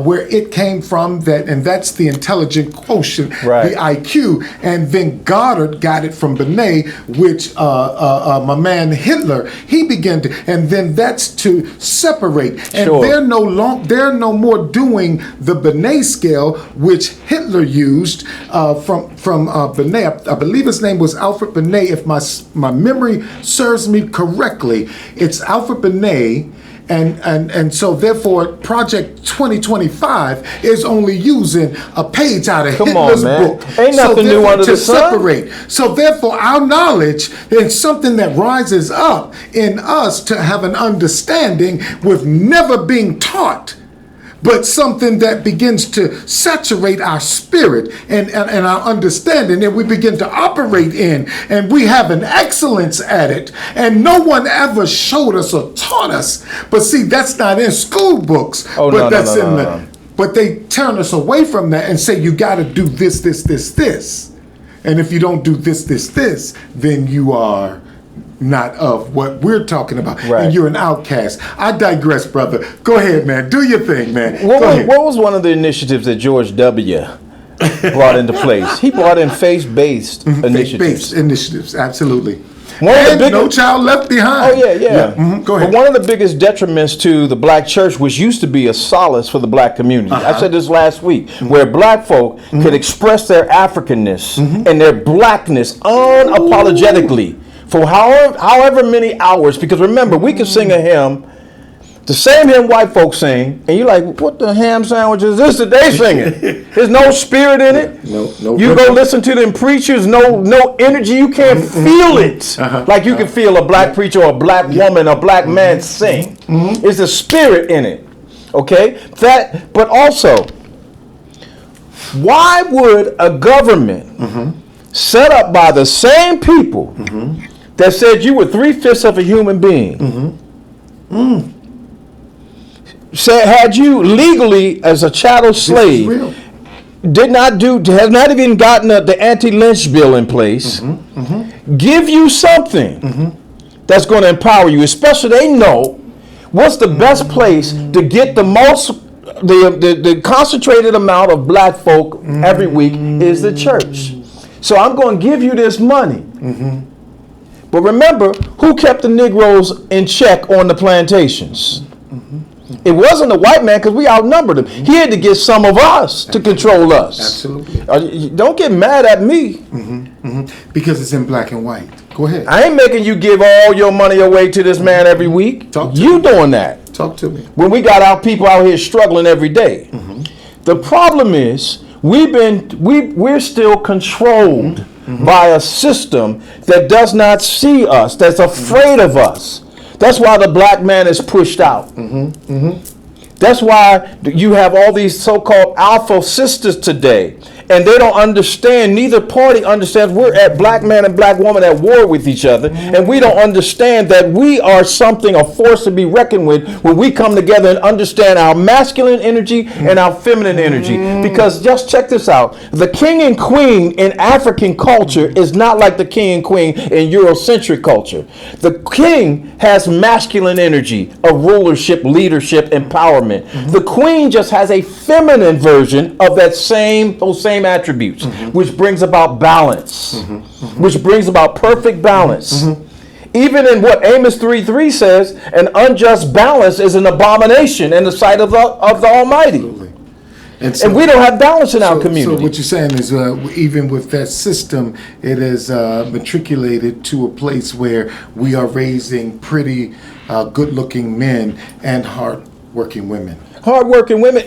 Speaker 1: where it came from, and that's the intelligent quotient,
Speaker 6: right.
Speaker 1: The IQ, and then Goddard got it from Binet, which my man Hitler, he began to, and then that's to separate, and
Speaker 6: sure.
Speaker 1: they're no more doing the Binet scale, which Hitler used from Binet. I believe his name was Alfred Binet, if my memory serves me correctly. It's Alfred Binet, and so therefore Project 2025 is only using a page out of Hitler's book.
Speaker 6: Ain't nothing new under the sun.
Speaker 1: Separate. So therefore our knowledge is something that rises up in us to have an understanding with never being taught, but something that begins to saturate our spirit and our understanding, and we begin to operate in, and we have an excellence at it, and no one ever showed us or taught us. But see, that's not in school books. But they turn us away from that and say, you got to do this. And if you don't do this, then you are not of what we're talking about,
Speaker 6: right.
Speaker 1: And you're an outcast. I digress, brother. Go ahead, man. Do your thing, man.
Speaker 6: What was one of the initiatives that George W. brought into place? He brought in faith-based initiatives.
Speaker 1: Faith-based initiatives, absolutely.
Speaker 6: And
Speaker 1: No Child Left Behind.
Speaker 6: Oh, yeah.
Speaker 1: Mm-hmm. Go ahead.
Speaker 6: But one of the biggest detriments to the black church, which used to be a solace for the black community, I said this last week, where black folk could express their Africanness and their blackness unapologetically for however many hours. Because remember, we can sing a hymn, the same hymn white folks sing, and you're like, what the ham sandwich is this that they singing? There's no spirit in it.
Speaker 1: No.
Speaker 6: You go listen to them preachers, no energy. You can't feel it like you can feel a black preacher or a black woman or a black man sing. It's a spirit in it. Okay? But also, why would a government set up by the same people that said you were 3/5 of a human being, had you legally as a chattel slave, has not even gotten the anti-lynch bill in place, give you something that's going to empower you, especially they know what's the best place to get the concentrated amount of black folk every week is the church. So I'm going to give you this money. But remember, who kept the Negroes in check on the plantations? It wasn't the white man, because we outnumbered him. He had to get some of us to control us.
Speaker 1: Absolutely.
Speaker 6: Don't get mad at me.
Speaker 1: Because it's in black and white. Go ahead.
Speaker 6: I ain't making you give all your money away to this man every week. You doing that.
Speaker 1: Talk to me.
Speaker 6: When we got our people out here struggling every day. The problem is we're still controlled by a system that does not see us, that's afraid of us. That's why the black man is pushed out. That's why you have all these so-called alpha sisters today and they don't understand, neither party understands we're at black man and black woman at war with each other, and we don't understand that we are something, a force to be reckoned with when we come together and understand our masculine energy and our feminine energy. Because just check this out, the king and queen in African culture is not like the king and queen in Eurocentric culture. The king has masculine energy of rulership, leadership, empowerment. The queen just has a feminine version of those same attributes, which brings about balance, which brings about perfect balance. Even in what Amos 3:3 says, an unjust balance is an abomination in the sight of the Almighty.
Speaker 1: Absolutely.
Speaker 6: And we don't have balance in our community.
Speaker 1: So what you're saying is, even with that system, it is matriculated to a place where we are raising pretty good-looking men and hard-working women.
Speaker 6: Hard-working women.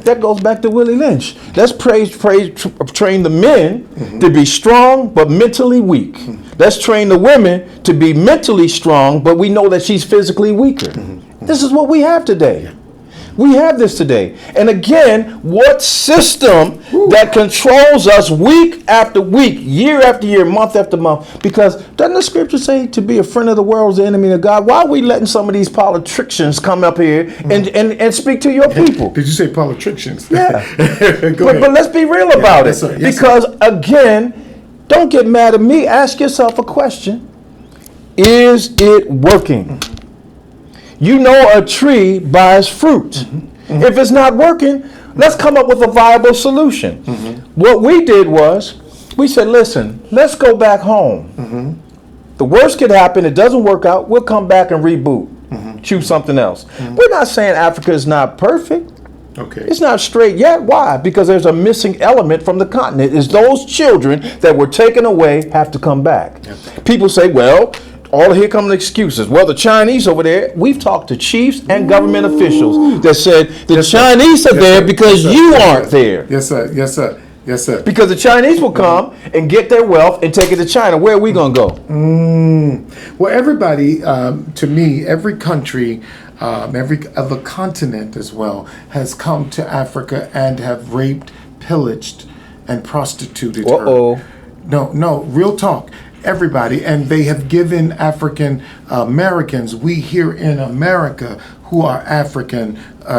Speaker 6: That goes back to Willie Lynch. Let's train the men to be strong but mentally weak. Let's train the women to be mentally strong, but we know that she's physically weaker. This is what we have today. We have this today. And again, what system that controls us week after week, year after year, month after month? Because doesn't the scripture say to be a friend of the world is the enemy of God? Why are we letting some of these politicians come up here and speak to your people?
Speaker 1: Did you say politicians?
Speaker 6: Yeah.
Speaker 1: Go
Speaker 6: but let's be real about it.
Speaker 1: Yes, sir. Yes,
Speaker 6: because again, don't get mad at me. Ask yourself a question. Is it working? You know a tree by its fruit. If it's not working, let's come up with a viable solution. What we did was, we said, listen, let's go back home. The worst could happen, it doesn't work out, we'll come back and reboot, choose something else. We're not saying Africa is not perfect.
Speaker 1: Okay.
Speaker 6: It's not straight yet. Why? Because there's a missing element from the continent. Is those children that were taken away have to come back. People say, well, here come the excuses. Well, the Chinese over there, we've talked to chiefs and government officials that said the Chinese are there because you aren't there.
Speaker 1: Yes, sir. Yes, sir. Yes, sir.
Speaker 6: Because the Chinese will come and get their wealth and take it to China. Where are we going to go?
Speaker 1: Well, everybody, to me, every country, every other continent as well, has come to Africa and have raped, pillaged, and prostituted her. No, real talk. Everybody, and they have given African Americans, we here in America who are African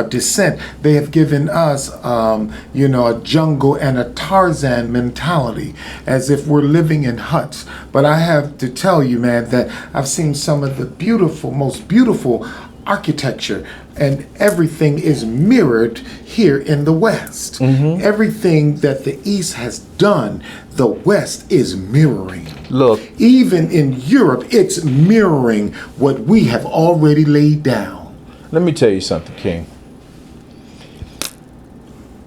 Speaker 1: descent, they have given us, a jungle and a Tarzan mentality, as if we're living in huts. But I have to tell you, man, that I've seen some of the most beautiful architecture, and everything is mirrored here in the West. Everything that the East has done, the West is mirroring.
Speaker 6: Look,
Speaker 1: even in Europe, it's mirroring what we have already laid down.
Speaker 6: Let me tell you something, King.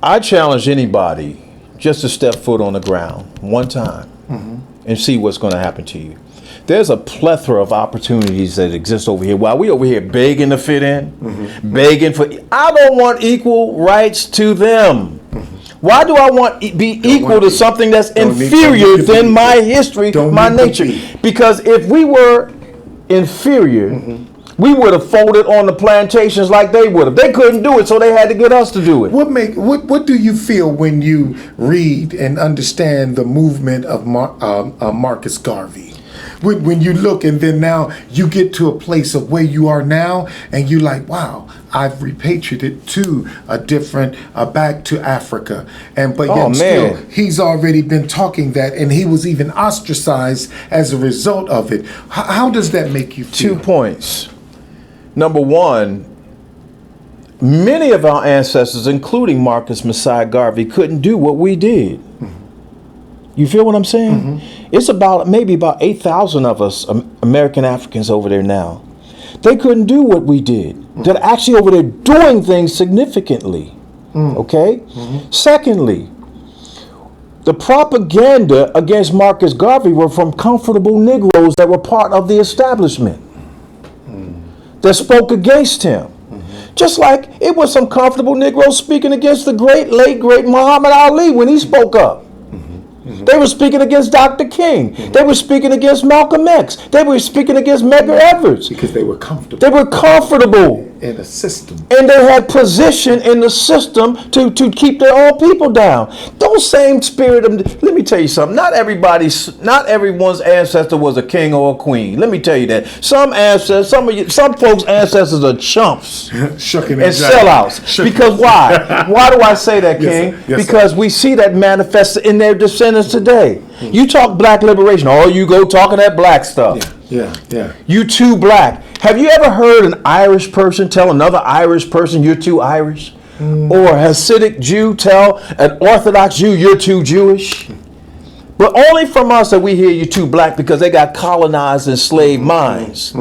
Speaker 6: I challenge anybody just to step foot on the ground one time and see what's going to happen to you. There's a plethora of opportunities that exist over here. While we over here begging to fit in, begging for, I don't want equal rights to them. Why do I want be equal to something that's inferior than my history, my nature? Because if we were inferior, we would have folded on the plantations like they would have. They couldn't do it, so they had to get us to do it.
Speaker 1: What do you feel when you read and understand the movement of Marcus Garvey? When you look and then now you get to a place of where you are now and you're like, wow, I've repatriated to a different, back to Africa. But yet still, he's already been talking that, and he was even ostracized as a result of it. How does that make you feel?
Speaker 6: 2 points. Number one, many of our ancestors, including Marcus Messiah Garvey, couldn't do what we did. You feel what I'm saying? It's maybe about 8,000 of us American Africans over there now. They couldn't do what we did. They're actually over there doing things significantly. Okay? Secondly, the propaganda against Marcus Garvey were from comfortable Negroes that were part of the establishment that spoke against him. Just like it was some comfortable Negroes speaking against the late great Muhammad Ali when he spoke up. They were speaking against Dr. King. They were speaking against Malcolm X. They were speaking against Medgar Evers.
Speaker 1: Because they were comfortable.
Speaker 6: They were comfortable
Speaker 1: in a system.
Speaker 6: And they had position in the system to keep their own people down. Those same spirit of, let me tell you something, not everyone's ancestor was a king or a queen. Let me tell you that. Some folks' ancestors are chumps and sellouts. Because why? Why do I say that, King?
Speaker 1: Yes,
Speaker 6: because
Speaker 1: sir.
Speaker 6: we see that manifested in their descendants today. You talk black liberation, you go talking that black stuff.
Speaker 1: Yeah.
Speaker 6: You too black. Have you ever heard an Irish person tell another Irish person you're too Irish? Or a Hasidic Jew tell an Orthodox Jew you're too Jewish? But only from us that we hear you too black, because they got colonized and slave minds.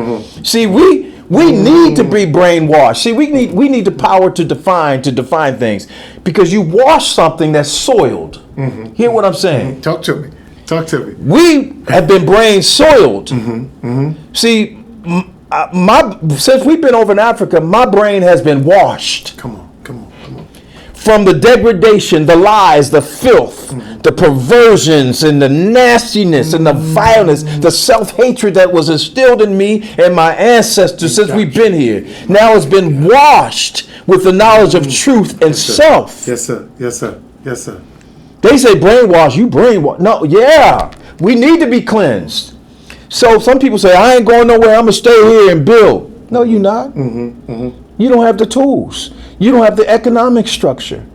Speaker 6: See, we need to be brainwashed. See, we need the power to define things, because you wash something that's soiled. Hear what I'm saying?
Speaker 1: Talk to me.
Speaker 6: We have been brain soiled. See, since we've been over in Africa, my brain has been washed.
Speaker 1: Come on.
Speaker 6: From the degradation, the lies, the filth, the perversions, and the nastiness, and the violence, the self-hatred that was instilled in me and my ancestors since we've been here. Now it's been washed with the knowledge of truth and self.
Speaker 1: Yes, sir.
Speaker 6: They say brainwash, you brainwash. No, yeah, we need to be cleansed. So some people say, I ain't going nowhere, I'm going to stay here and build. No, you're not. You don't have the tools. You don't have the economic structure.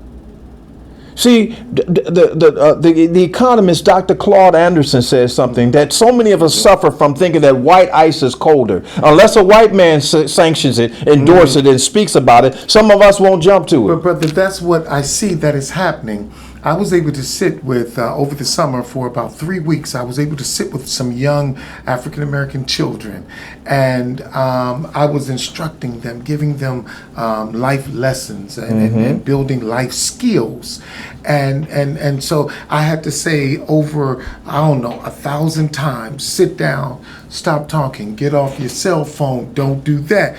Speaker 6: See, the economist, Dr. Claude Anderson, says something that so many of us suffer from, thinking that white ice is colder. Unless a white man sanctions it, endorses it, and speaks about it, some of us won't jump to it.
Speaker 1: But brother, that's what I see that is happening. I was able to sit with, over the summer for about 3 weeks, I was able to sit with some young African-American children. And I was instructing them, giving them life lessons and building life skills. And so I had to say over, 1,000 times, sit down, stop talking, get off your cell phone, don't do that.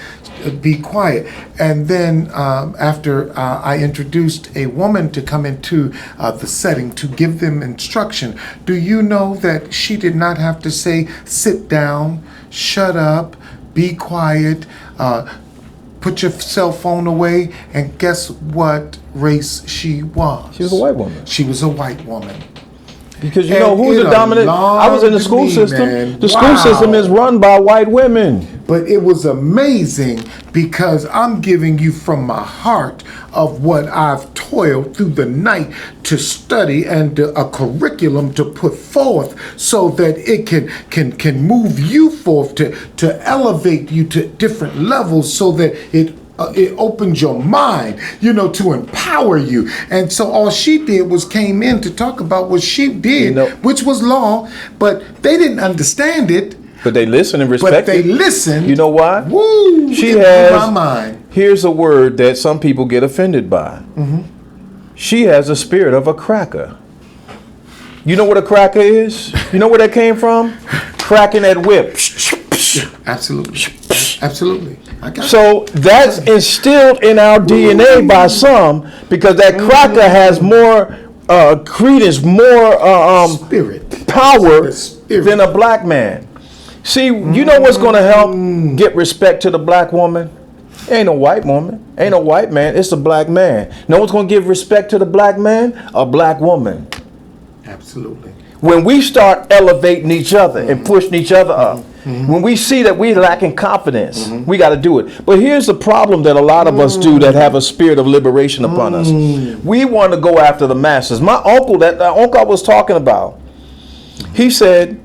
Speaker 1: Be quiet. And then after I introduced a woman to come into the setting to give them instruction, do you know that she did not have to say, sit down, shut up, be quiet, put your cell phone away? And guess what race she was?
Speaker 6: She was a white woman.
Speaker 1: She was a white woman.
Speaker 6: Because you know who's the dominant? I was in the school system.
Speaker 1: Man.
Speaker 6: The school system is run by white women.
Speaker 1: But it was amazing, because I'm giving you from my heart of what I've toiled through the night to study, and a curriculum to put forth so that it can move you forth, to elevate you to different levels, so that it opens your mind, to empower you. And so all she did was came in to talk about what she did, which was law, but they didn't understand it.
Speaker 6: But they listen and respect
Speaker 1: it. But they listened.
Speaker 6: You know why?
Speaker 1: Woo!
Speaker 6: She
Speaker 1: it
Speaker 6: has,
Speaker 1: blew my mind.
Speaker 6: Here's a word that some people get offended by. She has a spirit of a cracker. You know what a cracker is? You know where that came from? Cracking that whip.
Speaker 1: Absolutely.
Speaker 6: So that's instilled in our DNA by some, because that cracker has more credence, more
Speaker 1: spirit,
Speaker 6: power than a black man. See, you know what's going to help get respect to the black woman? Ain't a white woman, ain't a white man, it's a black man. Know what's going to give respect to the black man? A black woman.
Speaker 1: Absolutely.
Speaker 6: When we start elevating each other and pushing each other up, when we see that we're lacking confidence, we got to do it. But here's the problem that a lot of us do that have a spirit of liberation upon us. We want to go after the masses. My uncle, that uncle I was talking about, he said,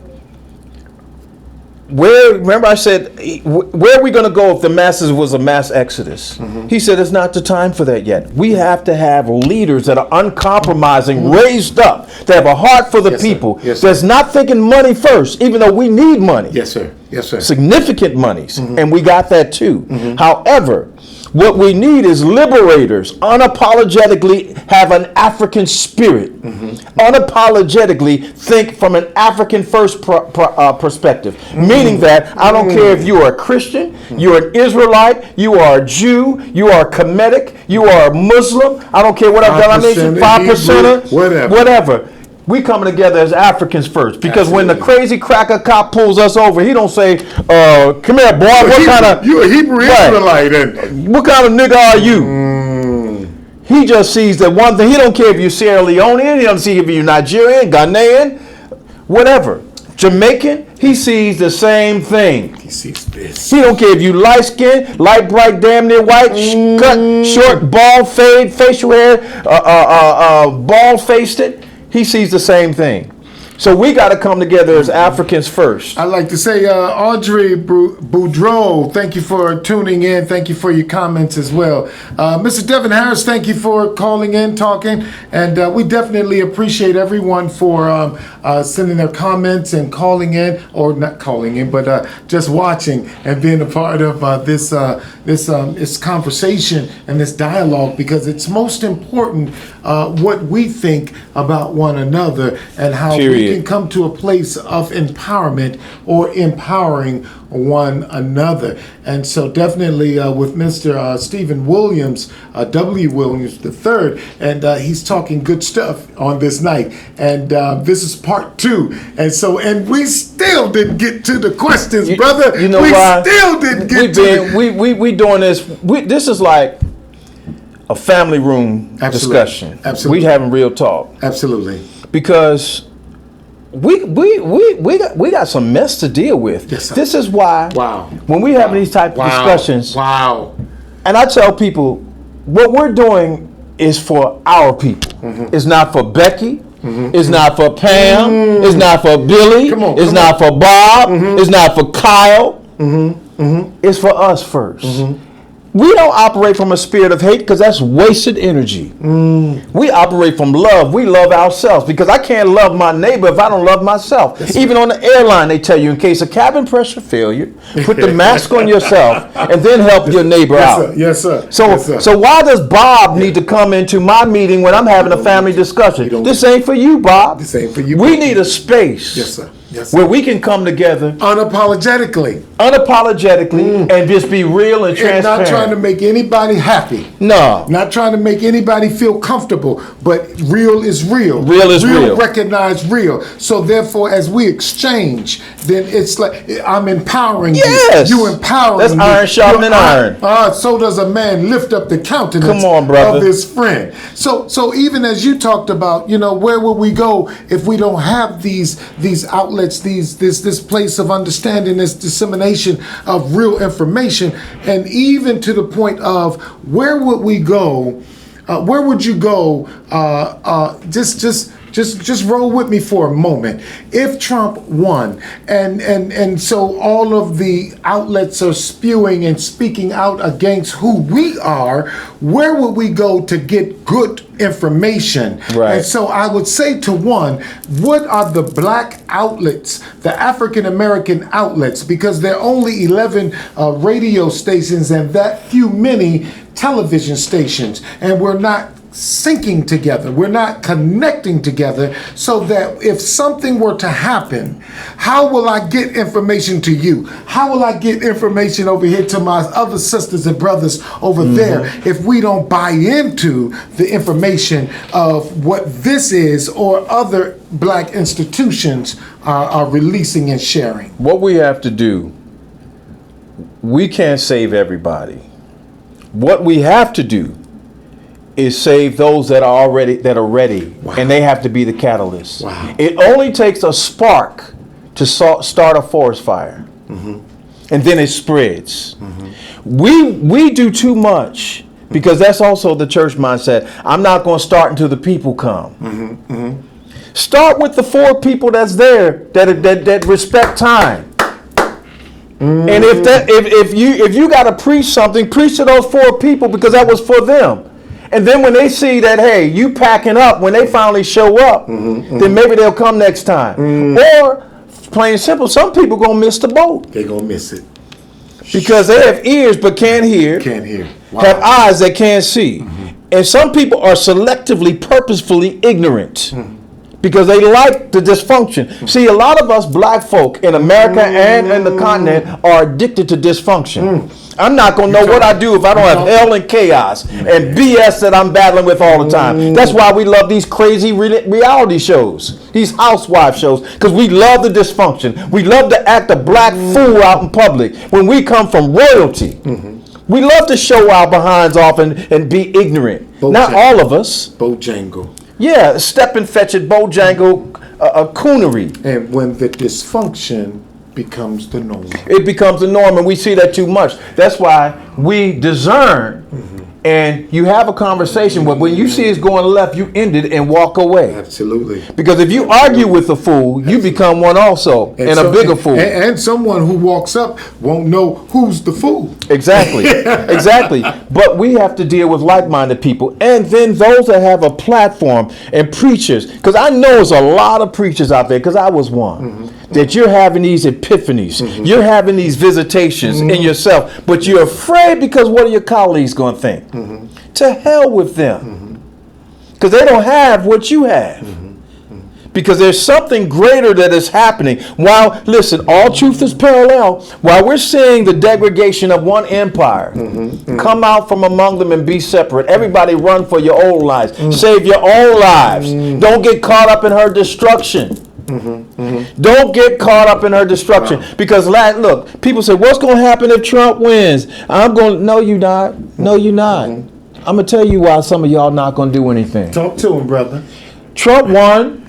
Speaker 6: remember I said, where are we going to go if the masses was a mass exodus? He said, it's not the time for that yet. We have to have leaders that are uncompromising, raised up, that have a heart for the people, that's not thinking money first, even though we need money.
Speaker 1: Yes, sir.
Speaker 6: Significant monies, and we got that too. However, what we need is liberators, unapologetically have an African spirit, unapologetically think from an African first perspective, meaning that I don't care if you are a Christian, you're an Israelite, you are a Jew, you are a Kemetic, you are a Muslim, I don't care what denomination, 5%er, whatever. we coming together as Africans first, because when the
Speaker 1: Absolutely.
Speaker 6: crazy cracker cop pulls us over, he don't say, "Come here, boy. What kind of
Speaker 1: you a Hebrew
Speaker 6: Right.
Speaker 1: Israelite? And
Speaker 6: what kind of nigga are you?" He just sees that one thing. He don't care if you're Sierra Leonean. He don't see if you're Nigerian, Ghanaian, whatever, Jamaican. He sees the same thing.
Speaker 1: he sees this.
Speaker 6: He don't care if you light skin, light bright, damn near white, cut, short, bald, fade, facial hair, bald faced it. He sees the same thing. So we got to come together as Africans first.
Speaker 1: I'd like to say, Audrey Boudreau, thank you for tuning in. Thank you for your comments as well. Mr. Devin Harris, thank you for calling in, talking. And we definitely appreciate everyone for sending their comments and calling in, or not calling in, but just watching and being a part of this conversation and this dialogue, because it's most important what we think about one another and how we
Speaker 6: Period.
Speaker 1: can come to a place of empowerment or empowering one another. And so definitely with Mr. Stephen Williams, W. Williams III, and he's talking good stuff on this night. And this is part 2. And so, and we still didn't get to the questions, brother.
Speaker 6: You know
Speaker 1: we
Speaker 6: why?
Speaker 1: still didn't get to it.
Speaker 6: We doing this. This is like a family room
Speaker 1: Absolutely.
Speaker 6: discussion.
Speaker 1: Absolutely.
Speaker 6: We having real talk,
Speaker 1: Absolutely.
Speaker 6: because we got some mess to deal with.
Speaker 1: Yes, sir.
Speaker 6: This is why
Speaker 1: Wow.
Speaker 6: when we have these type of discussions,
Speaker 1: Wow.
Speaker 6: and I tell people, what we're doing is for our people.
Speaker 1: Mm-hmm.
Speaker 6: It's not for Becky. It's not for Pam. It's not for Billy.
Speaker 1: Come on,
Speaker 6: it's
Speaker 1: come
Speaker 6: not for Bob. It's not for Kyle.
Speaker 1: Mm-hmm.
Speaker 6: It's for us first. We don't operate from a spirit of hate, because that's wasted energy. We operate from love. We love ourselves, because I can't love my neighbor if I don't love myself. Even on the airline, they tell you, in case of cabin pressure failure, put the mask on yourself and then help your neighbor out.
Speaker 1: Yes, sir.
Speaker 6: So,
Speaker 1: Yes, sir.
Speaker 6: so why does Bob need to come into my meeting when I'm having a family discussion?
Speaker 1: don't-
Speaker 6: This ain't for you, Bob.
Speaker 1: This ain't for you,
Speaker 6: We
Speaker 1: Bob.
Speaker 6: need a space,
Speaker 1: Yes, sir. Yes, sir.
Speaker 6: where we can come together
Speaker 1: Unapologetically.
Speaker 6: unapologetically and just be real and
Speaker 1: And
Speaker 6: transparent.
Speaker 1: not trying to make anybody happy.
Speaker 6: No.
Speaker 1: Not trying to make anybody feel comfortable, but real is real.
Speaker 6: Real is real.
Speaker 1: Recognize real. So therefore, as we exchange, then it's like I'm empowering
Speaker 6: Yes.
Speaker 1: you. You empowering
Speaker 6: That's
Speaker 1: me.
Speaker 6: iron sharpening
Speaker 1: You're
Speaker 6: iron.
Speaker 1: So does a man lift up the countenance
Speaker 6: Come on, brother.
Speaker 1: of his friend. So even as you talked about, where will we go if we don't have these outlets, this place of understanding, this dissemination of real information, and even to the point of where would we go? Where would you go? Just roll with me for a moment. If Trump won, and so all of the outlets are spewing and speaking out against who we are, where would we go to get good information?
Speaker 6: Right.
Speaker 1: And so I would say, to one, what are the black outlets, the African American outlets? Because there are only 11 radio stations and that many television stations, and we're not syncing together. We're not connecting together, so that if something were to happen, how will I get information to you? How will I get information over here to my other sisters and brothers over there if we don't buy into the information of what this is or other black institutions are releasing and sharing?
Speaker 6: What we have to do, we can't save everybody. What we have to do is save those that are ready, and they have to be the catalyst.
Speaker 1: Wow.
Speaker 6: It only takes a spark to start a forest fire, and then it spreads. We do too much, because that's also the church mindset. I'm not going to start until the people come. Start with the 4 people that's there that respect time. And if you got to preach something, preach to those 4 people, because that was for them. And then when they see that, hey, you packing up, when they finally show up, then maybe they'll come next time. Or, plain and simple, some people gonna miss the boat
Speaker 1: They're gonna miss it.
Speaker 6: because they have ears but can't hear,
Speaker 1: Can't hear. Wow.
Speaker 6: have eyes that can't see. And some people are selectively, purposefully ignorant because they like the dysfunction. See, a lot of us black folk in America and in the continent are addicted to dysfunction. I'm not going to know what I do if I don't have hell and chaos and BS that I'm battling with all the time. That's why we love these crazy reality shows, these housewife shows, because we love the dysfunction. We love to act a black fool out in public when we come from royalty. We love to show our behinds off and be ignorant. Not all of us.
Speaker 1: Bojangle.
Speaker 6: Yeah, step and fetch it, Bojangle, coonery.
Speaker 1: And when the dysfunction becomes the norm.
Speaker 6: It becomes the norm, and we see that too much. That's why we discern, and you have a conversation, but when you see it's going left, you end it and walk away.
Speaker 1: Absolutely.
Speaker 6: Because if you argue with a fool, you become one also, and a bigger fool.
Speaker 1: And someone who walks up won't know who's the fool.
Speaker 6: Exactly. Exactly. But we have to deal with like-minded people, and then those that have a platform and preachers, because I know there's a lot of preachers out there, because I was one. That you're having these epiphanies, you're having these visitations in yourself, but you're afraid because what are your colleagues going to think? To hell with them, because they don't have what you have. Because there's something greater that is happening. While, listen, all truth is parallel. While we're seeing the degradation of one empire, come out from among them and be separate. Everybody run for your own lives. Save your own lives. Don't get caught up in her destruction. Don't get caught up in her destruction. Because look, people say, what's going to happen if Trump wins? No, you're not. No, you're not. I'm going to tell you why some of y'all not going to do anything.
Speaker 1: Talk to him, brother.
Speaker 6: Trump won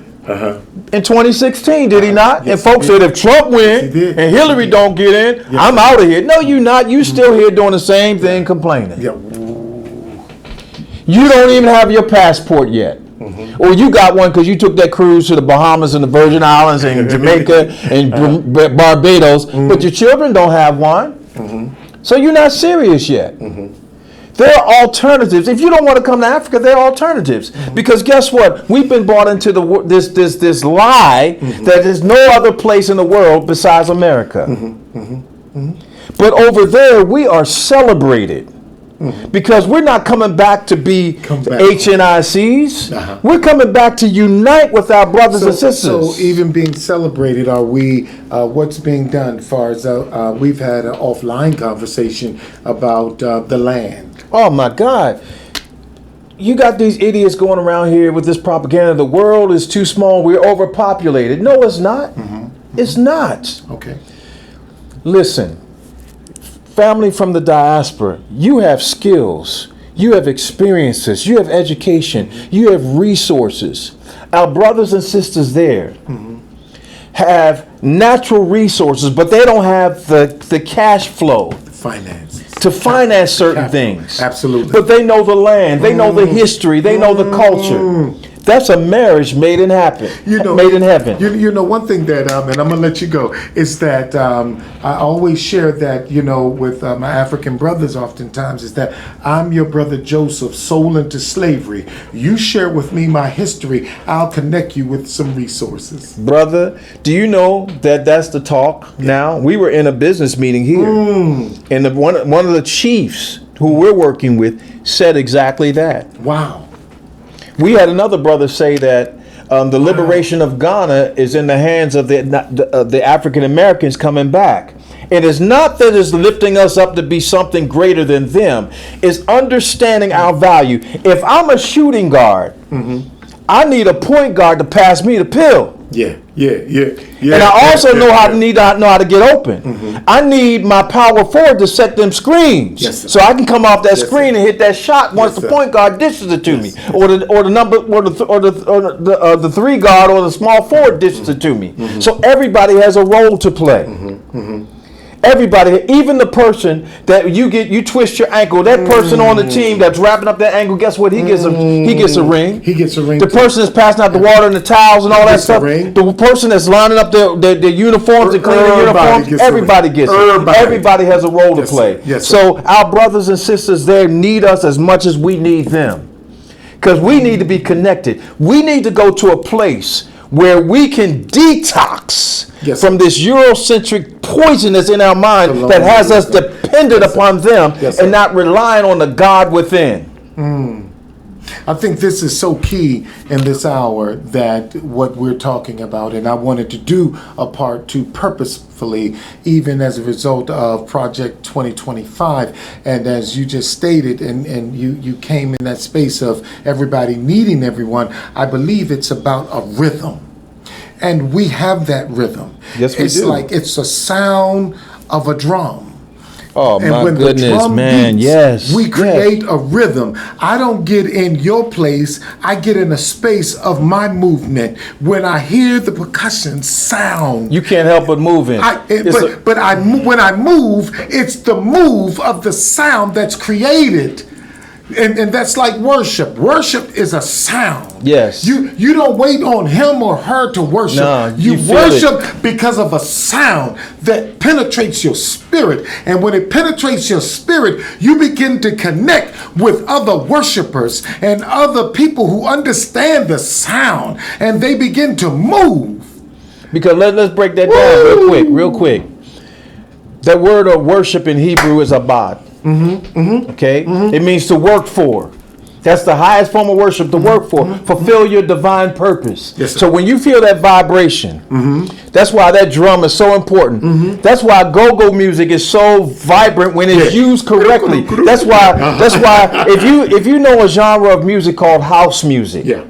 Speaker 6: in 2016, did he not?
Speaker 1: Yes,
Speaker 6: and folks said, if Trump wins and Hillary don't get in, I'm out of here. No, you're not. You still here doing the same thing, complaining. You don't even have your passport yet. Or you got one because you took that cruise to the Bahamas and the Virgin Islands and Jamaica and Barbados, but your children don't have one. So you're not serious yet. There are alternatives. If you don't want to come to Africa, there are alternatives. Because guess what? We've been brought into this lie that there's no other place in the world besides America. But over there, we are celebrated. Because we're not coming back to be HNICs. We're coming back to unite with our brothers and sisters.
Speaker 1: So even being celebrated, are we, what's being done as far as, we've had an offline conversation about the land.
Speaker 6: Oh my God. You got these idiots going around here with this propaganda. The world is too small. We're overpopulated. No, it's not. It's not.
Speaker 1: Okay.
Speaker 6: Listen. Family from the diaspora, you have skills, you have experiences, you have education, you have resources. Our brothers and sisters there have natural resources, but they don't have the cash flow to finance certain things.
Speaker 1: Absolutely.
Speaker 6: But they know the land, they know the history, they know the culture. That's a marriage made in heaven. Made in heaven.
Speaker 1: You know, one thing that, and I'm gonna let you go, is that I always share that, with my African brothers oftentimes, is that I'm your brother Joseph, sold into slavery. You share with me my history, I'll connect you with some resources.
Speaker 6: Brother, do you know that that's the talk now? We were in a business meeting here, and one of the chiefs who we're working with said exactly that.
Speaker 1: Wow.
Speaker 6: We had another brother say that the liberation of Ghana is in the hands of the African Americans coming back. It is not that it's lifting us up to be something greater than them. It's understanding our value. If I'm a shooting guard, I need a point guard to pass me the pill.
Speaker 1: Yeah.
Speaker 6: And I also know how to get open. I need my power forward to set them screens, so I can come off that screen and hit that shot once the point guard dishes it to me, or the three guard or the small forward dishes it to me. So everybody has a role to play. Everybody, even the person that you twist your ankle, that person on the team that's wrapping up that ankle, guess what? He gets a ring.
Speaker 1: He gets a ring.
Speaker 6: The person that's passing out the water and the towels and all that stuff. The person that's lining up their uniforms and cleaning the uniforms. Everybody gets it. Everybody has a role to play. So our brothers and sisters there need us as much as we need them. Because we need to be connected. We need to go to a place where we can detox from this Eurocentric poison that's in our mind that has us dependent upon them and not relying on the God within.
Speaker 1: I think this is so key in this hour, that what we're talking about, and I wanted to do a part 2 purposefully, even as a result of Project 2025. And as you just stated, and you came in that space of everybody needing everyone, I believe it's about a rhythm. And we have that rhythm.
Speaker 6: Yes, we
Speaker 1: it's
Speaker 6: do.
Speaker 1: Like it's a sound of a drum.
Speaker 6: Oh,
Speaker 1: And
Speaker 6: my
Speaker 1: when the
Speaker 6: goodness,
Speaker 1: drum
Speaker 6: man.
Speaker 1: beats,
Speaker 6: Yes.
Speaker 1: we
Speaker 6: yes.
Speaker 1: create a rhythm. I don't get in your place. I get in a space of my movement. When I hear the percussion sound,
Speaker 6: You can't help but move in.
Speaker 1: when I move, it's the move of the sound that's created. And that's like worship. Worship is a sound.
Speaker 6: Yes.
Speaker 1: You don't wait on him or her to worship.
Speaker 6: No,
Speaker 1: you
Speaker 6: you feel
Speaker 1: worship because of a sound that penetrates your spirit. And when it penetrates your spirit, you begin to connect with other worshipers and other people who understand the sound, and they begin to move.
Speaker 6: Because let's break that down real quick. That word of worship in Hebrew is abad. Okay? It means to work for. That's the highest form of worship, to work for. Fulfill your divine purpose.
Speaker 1: Yes, sir.
Speaker 6: So when you feel that vibration, that's why that drum is so important. That's why go-go music is so vibrant when it's used correctly. That's why if you know a genre of music called house music.
Speaker 1: Yeah.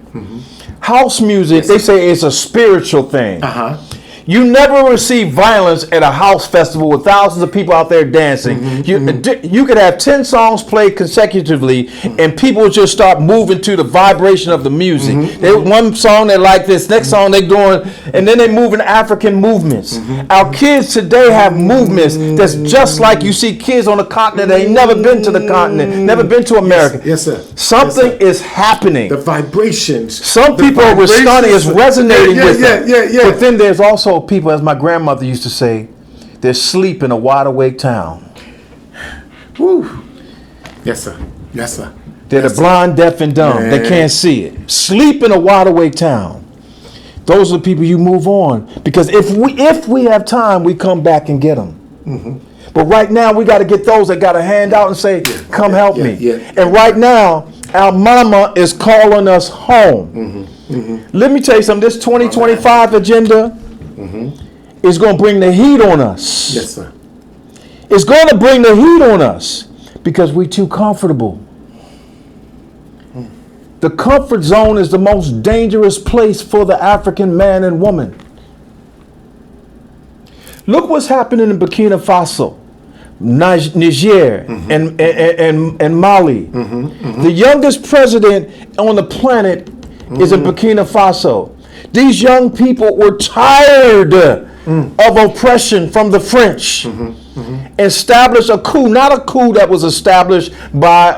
Speaker 6: House music, they say it's a spiritual thing.
Speaker 1: Uh-huh.
Speaker 6: You never receive violence at a house festival with thousands of people out there dancing. You could have 10 songs played consecutively, and people just start moving to the vibration of the music. One song they like this, next song they doing, and then they move in African movements. Our kids today have movements that's just like you see kids on the continent that ain't never been to the continent, never been to America.
Speaker 1: Yes, sir.
Speaker 6: Something
Speaker 1: Yes, sir.
Speaker 6: is happening.
Speaker 1: The vibrations.
Speaker 6: Some people are responding, it's resonating with them.
Speaker 1: Yeah.
Speaker 6: But then there's also people, as my grandmother used to say, they're asleep in a wide awake town.
Speaker 1: Woo. Yes, sir. Yes, sir.
Speaker 6: They're the blind, deaf, and dumb. They can't see it. Sleep in a wide awake town. Those are the people you move on. Because if we have time, we come back and get them. But right now, we got to get those that got a hand out and say, come help me. And right now, our mama is calling us home. Let me tell you something. This 2025 agenda is going to bring the heat on us.
Speaker 1: Yes, sir.
Speaker 6: It's going to bring the heat on us because we're too comfortable. The comfort zone is the most dangerous place for the African man and woman. Look what's happening in Burkina Faso, Niger, and Mali. The youngest president on the planet is in Burkina Faso. These young people were tired of oppression from the French. Established a coup, not a coup that was established by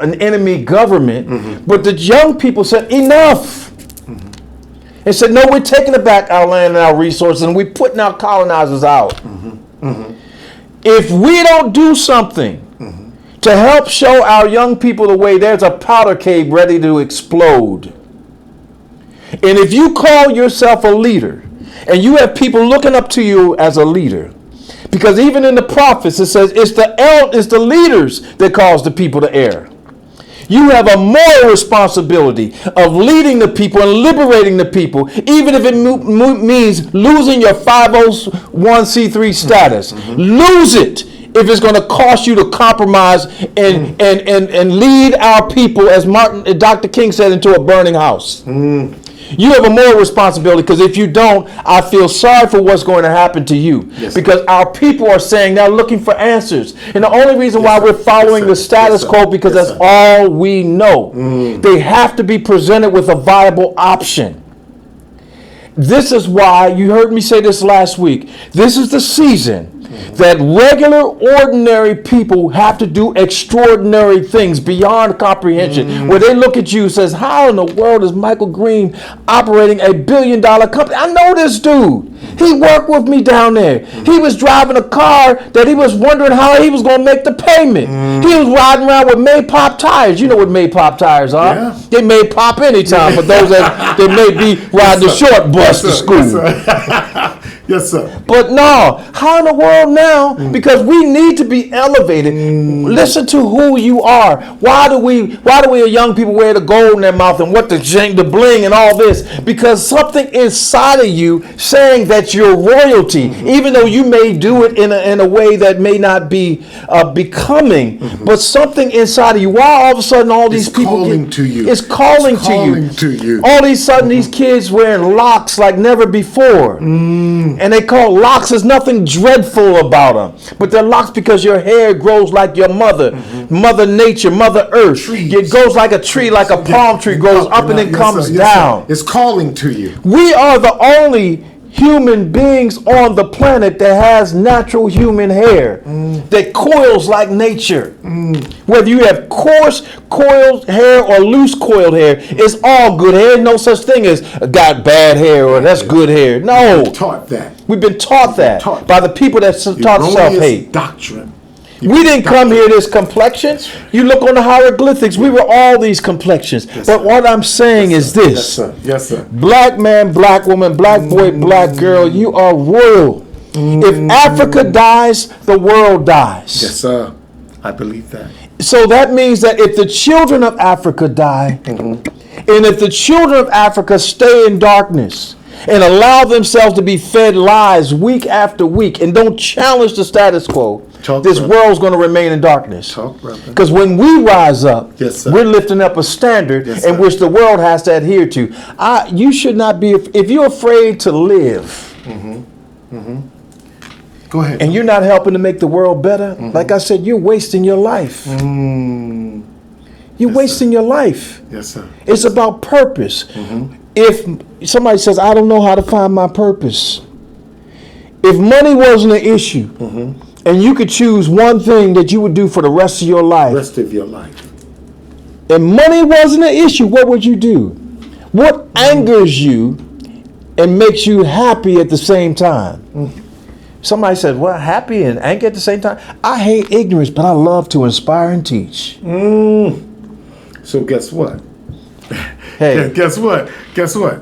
Speaker 6: an enemy government, but the young people said, enough. And said, no, we're taking back our land and our resources, and we're putting our colonizers out. If we don't do something to help show our young people the way, there's a powder cave ready to explode. And if you call yourself a leader, and you have people looking up to you as a leader, because even in the prophets it says it's the leaders that cause the people to err. You have a moral responsibility of leading the people and liberating the people, even if it means losing your 501c3 status. Lose it if it's going to cost you to compromise and lead our people, as Dr. King said, into a burning house. You have a moral responsibility, because if you don't, I feel sorry for what's going to happen to you.
Speaker 1: Yes,
Speaker 6: because our people are saying they're looking for answers. And the only reason why we're following the status quo, because that's all we know. They have to be presented with a viable option. This is why, you heard me say this last week, this is the season that regular, ordinary people have to do extraordinary things beyond comprehension. Where they look at you and says, how in the world is Michael Green operating a $1 billion company? I know this dude. He worked with me down there. He was driving a car that he was wondering how he was going to make the payment. He was riding around with Maypop tires. You know what Maypop tires are.
Speaker 1: Yeah.
Speaker 6: They may pop anytime for those that may be riding the short bus to school.
Speaker 1: Yes, sir.
Speaker 6: But no, how in the world now? Because we need to be elevated. Listen to who you are. Why do we young people wear the gold in their mouth and what the bling and all this? Because something inside of you saying that you're royalty, even though you may do it in a way that may not be becoming, but something inside of you. Why all of a sudden all these people
Speaker 1: calling to you?
Speaker 6: It's calling to you. All of a sudden these kids wearing locks like never before. And they call locks, there's nothing dreadful about them. But they're locks because your hair grows like your mother, Mother Nature, Mother Earth.
Speaker 1: Trees.
Speaker 6: It goes like a tree, like a palm tree, grows up and then comes down.
Speaker 1: It's calling to you.
Speaker 6: We are the only human beings on the planet that has natural human hair that coils like nature. Whether you have coarse coiled hair or loose coiled hair, it's all good hair. No such thing as got bad hair or that's good hair. No.
Speaker 1: Taught that.
Speaker 6: We've been taught that by the people that taught self-hate.
Speaker 1: Doctrine.
Speaker 6: We didn't come here this complexion. You look on the hieroglyphics, we were all these complexions. But what I'm saying is this.
Speaker 1: Yes, sir. Yes, sir.
Speaker 6: Black man, black woman, black boy, black girl, you are royal. If Africa dies, the world dies.
Speaker 1: Yes, sir. I believe that.
Speaker 6: So that means that if the children of Africa die, and if the children of Africa stay in darkness, and allow themselves to be fed lies week after week and don't challenge the status quo, this world's going to remain in darkness. Because when we rise up, we're lifting up a standard in which the world has to adhere to. You should not be, if you're afraid to live,
Speaker 1: go ahead.
Speaker 6: And you're not helping to make the world better, like I said, you're wasting your life. You're wasting your life.
Speaker 1: Yes, sir.
Speaker 6: It's about purpose. If somebody says, I don't know how to find my purpose. If money wasn't an issue, and you could choose one thing that you would do for the rest of your life.
Speaker 1: Rest of your life.
Speaker 6: If money wasn't an issue, what would you do? What angers you and makes you happy at the same time? Somebody says, well, happy and angry at the same time? I hate ignorance, but I love to inspire and teach.
Speaker 1: So guess what?
Speaker 6: Hey,
Speaker 1: guess what? Guess what?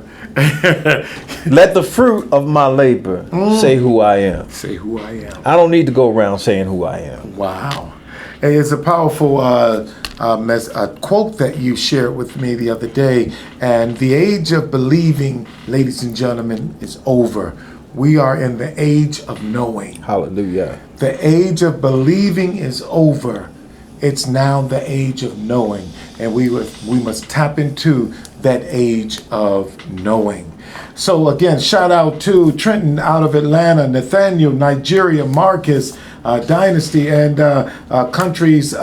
Speaker 6: Let the fruit of my labor say who I am.
Speaker 1: Say who I am.
Speaker 6: I don't need to go around saying who I am.
Speaker 1: Wow. Hey, it's a powerful quote that you shared with me the other day. And the age of believing, ladies and gentlemen, is over. We are in the age of knowing.
Speaker 6: Hallelujah.
Speaker 1: The age of believing is over. It's now the age of knowing. And we must tap into that age of knowing. So again, shout out to Trenton out of Atlanta, Nathaniel, Nigeria, Marcus, Dynasty, and countries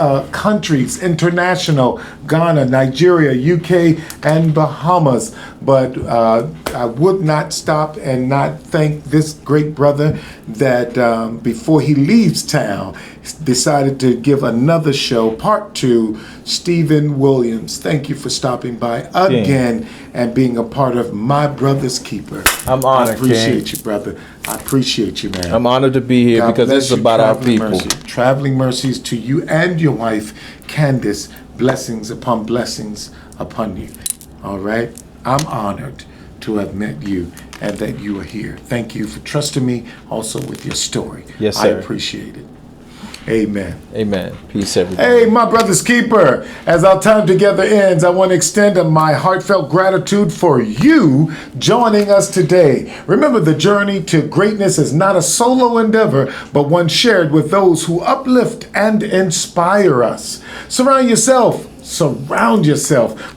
Speaker 1: international, Ghana, Nigeria, UK, and Bahamas. But I would not stop and not thank this great brother that before he leaves town, decided to give another show, part 2, Stephen Williams. Thank you for stopping by again and being a part of My Brother's Keeper.
Speaker 6: I'm honored,
Speaker 1: I appreciate you, brother. I appreciate you, man.
Speaker 6: I'm honored to be here because this is about our people.
Speaker 1: Traveling mercies to you and your wife, Candace. Blessings upon you. All right? I'm honored to have met you and that you are here. Thank you for trusting me also with your story.
Speaker 6: Yes, sir.
Speaker 1: I appreciate it. Amen.
Speaker 6: Amen. Peace, everybody.
Speaker 1: Hey, my brother's keeper. As our time together ends, I want to extend my heartfelt gratitude for you joining us today. Remember, the journey to greatness is not a solo endeavor, but one shared with those who uplift and inspire us. Surround yourself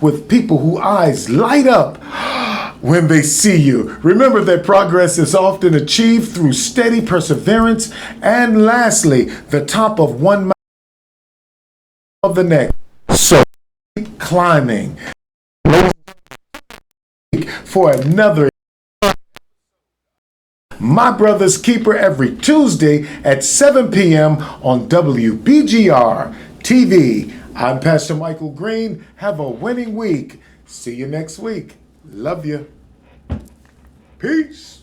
Speaker 1: with people whose eyes light up when they see you. Remember that progress is often achieved through steady perseverance. And lastly, the top of one mountain of the next. So keep climbing for another My Brother's Keeper every Tuesday at 7 p.m. on WBGR TV. I'm Pastor Michael Green. Have a winning week. See you next week. Love you. Peace.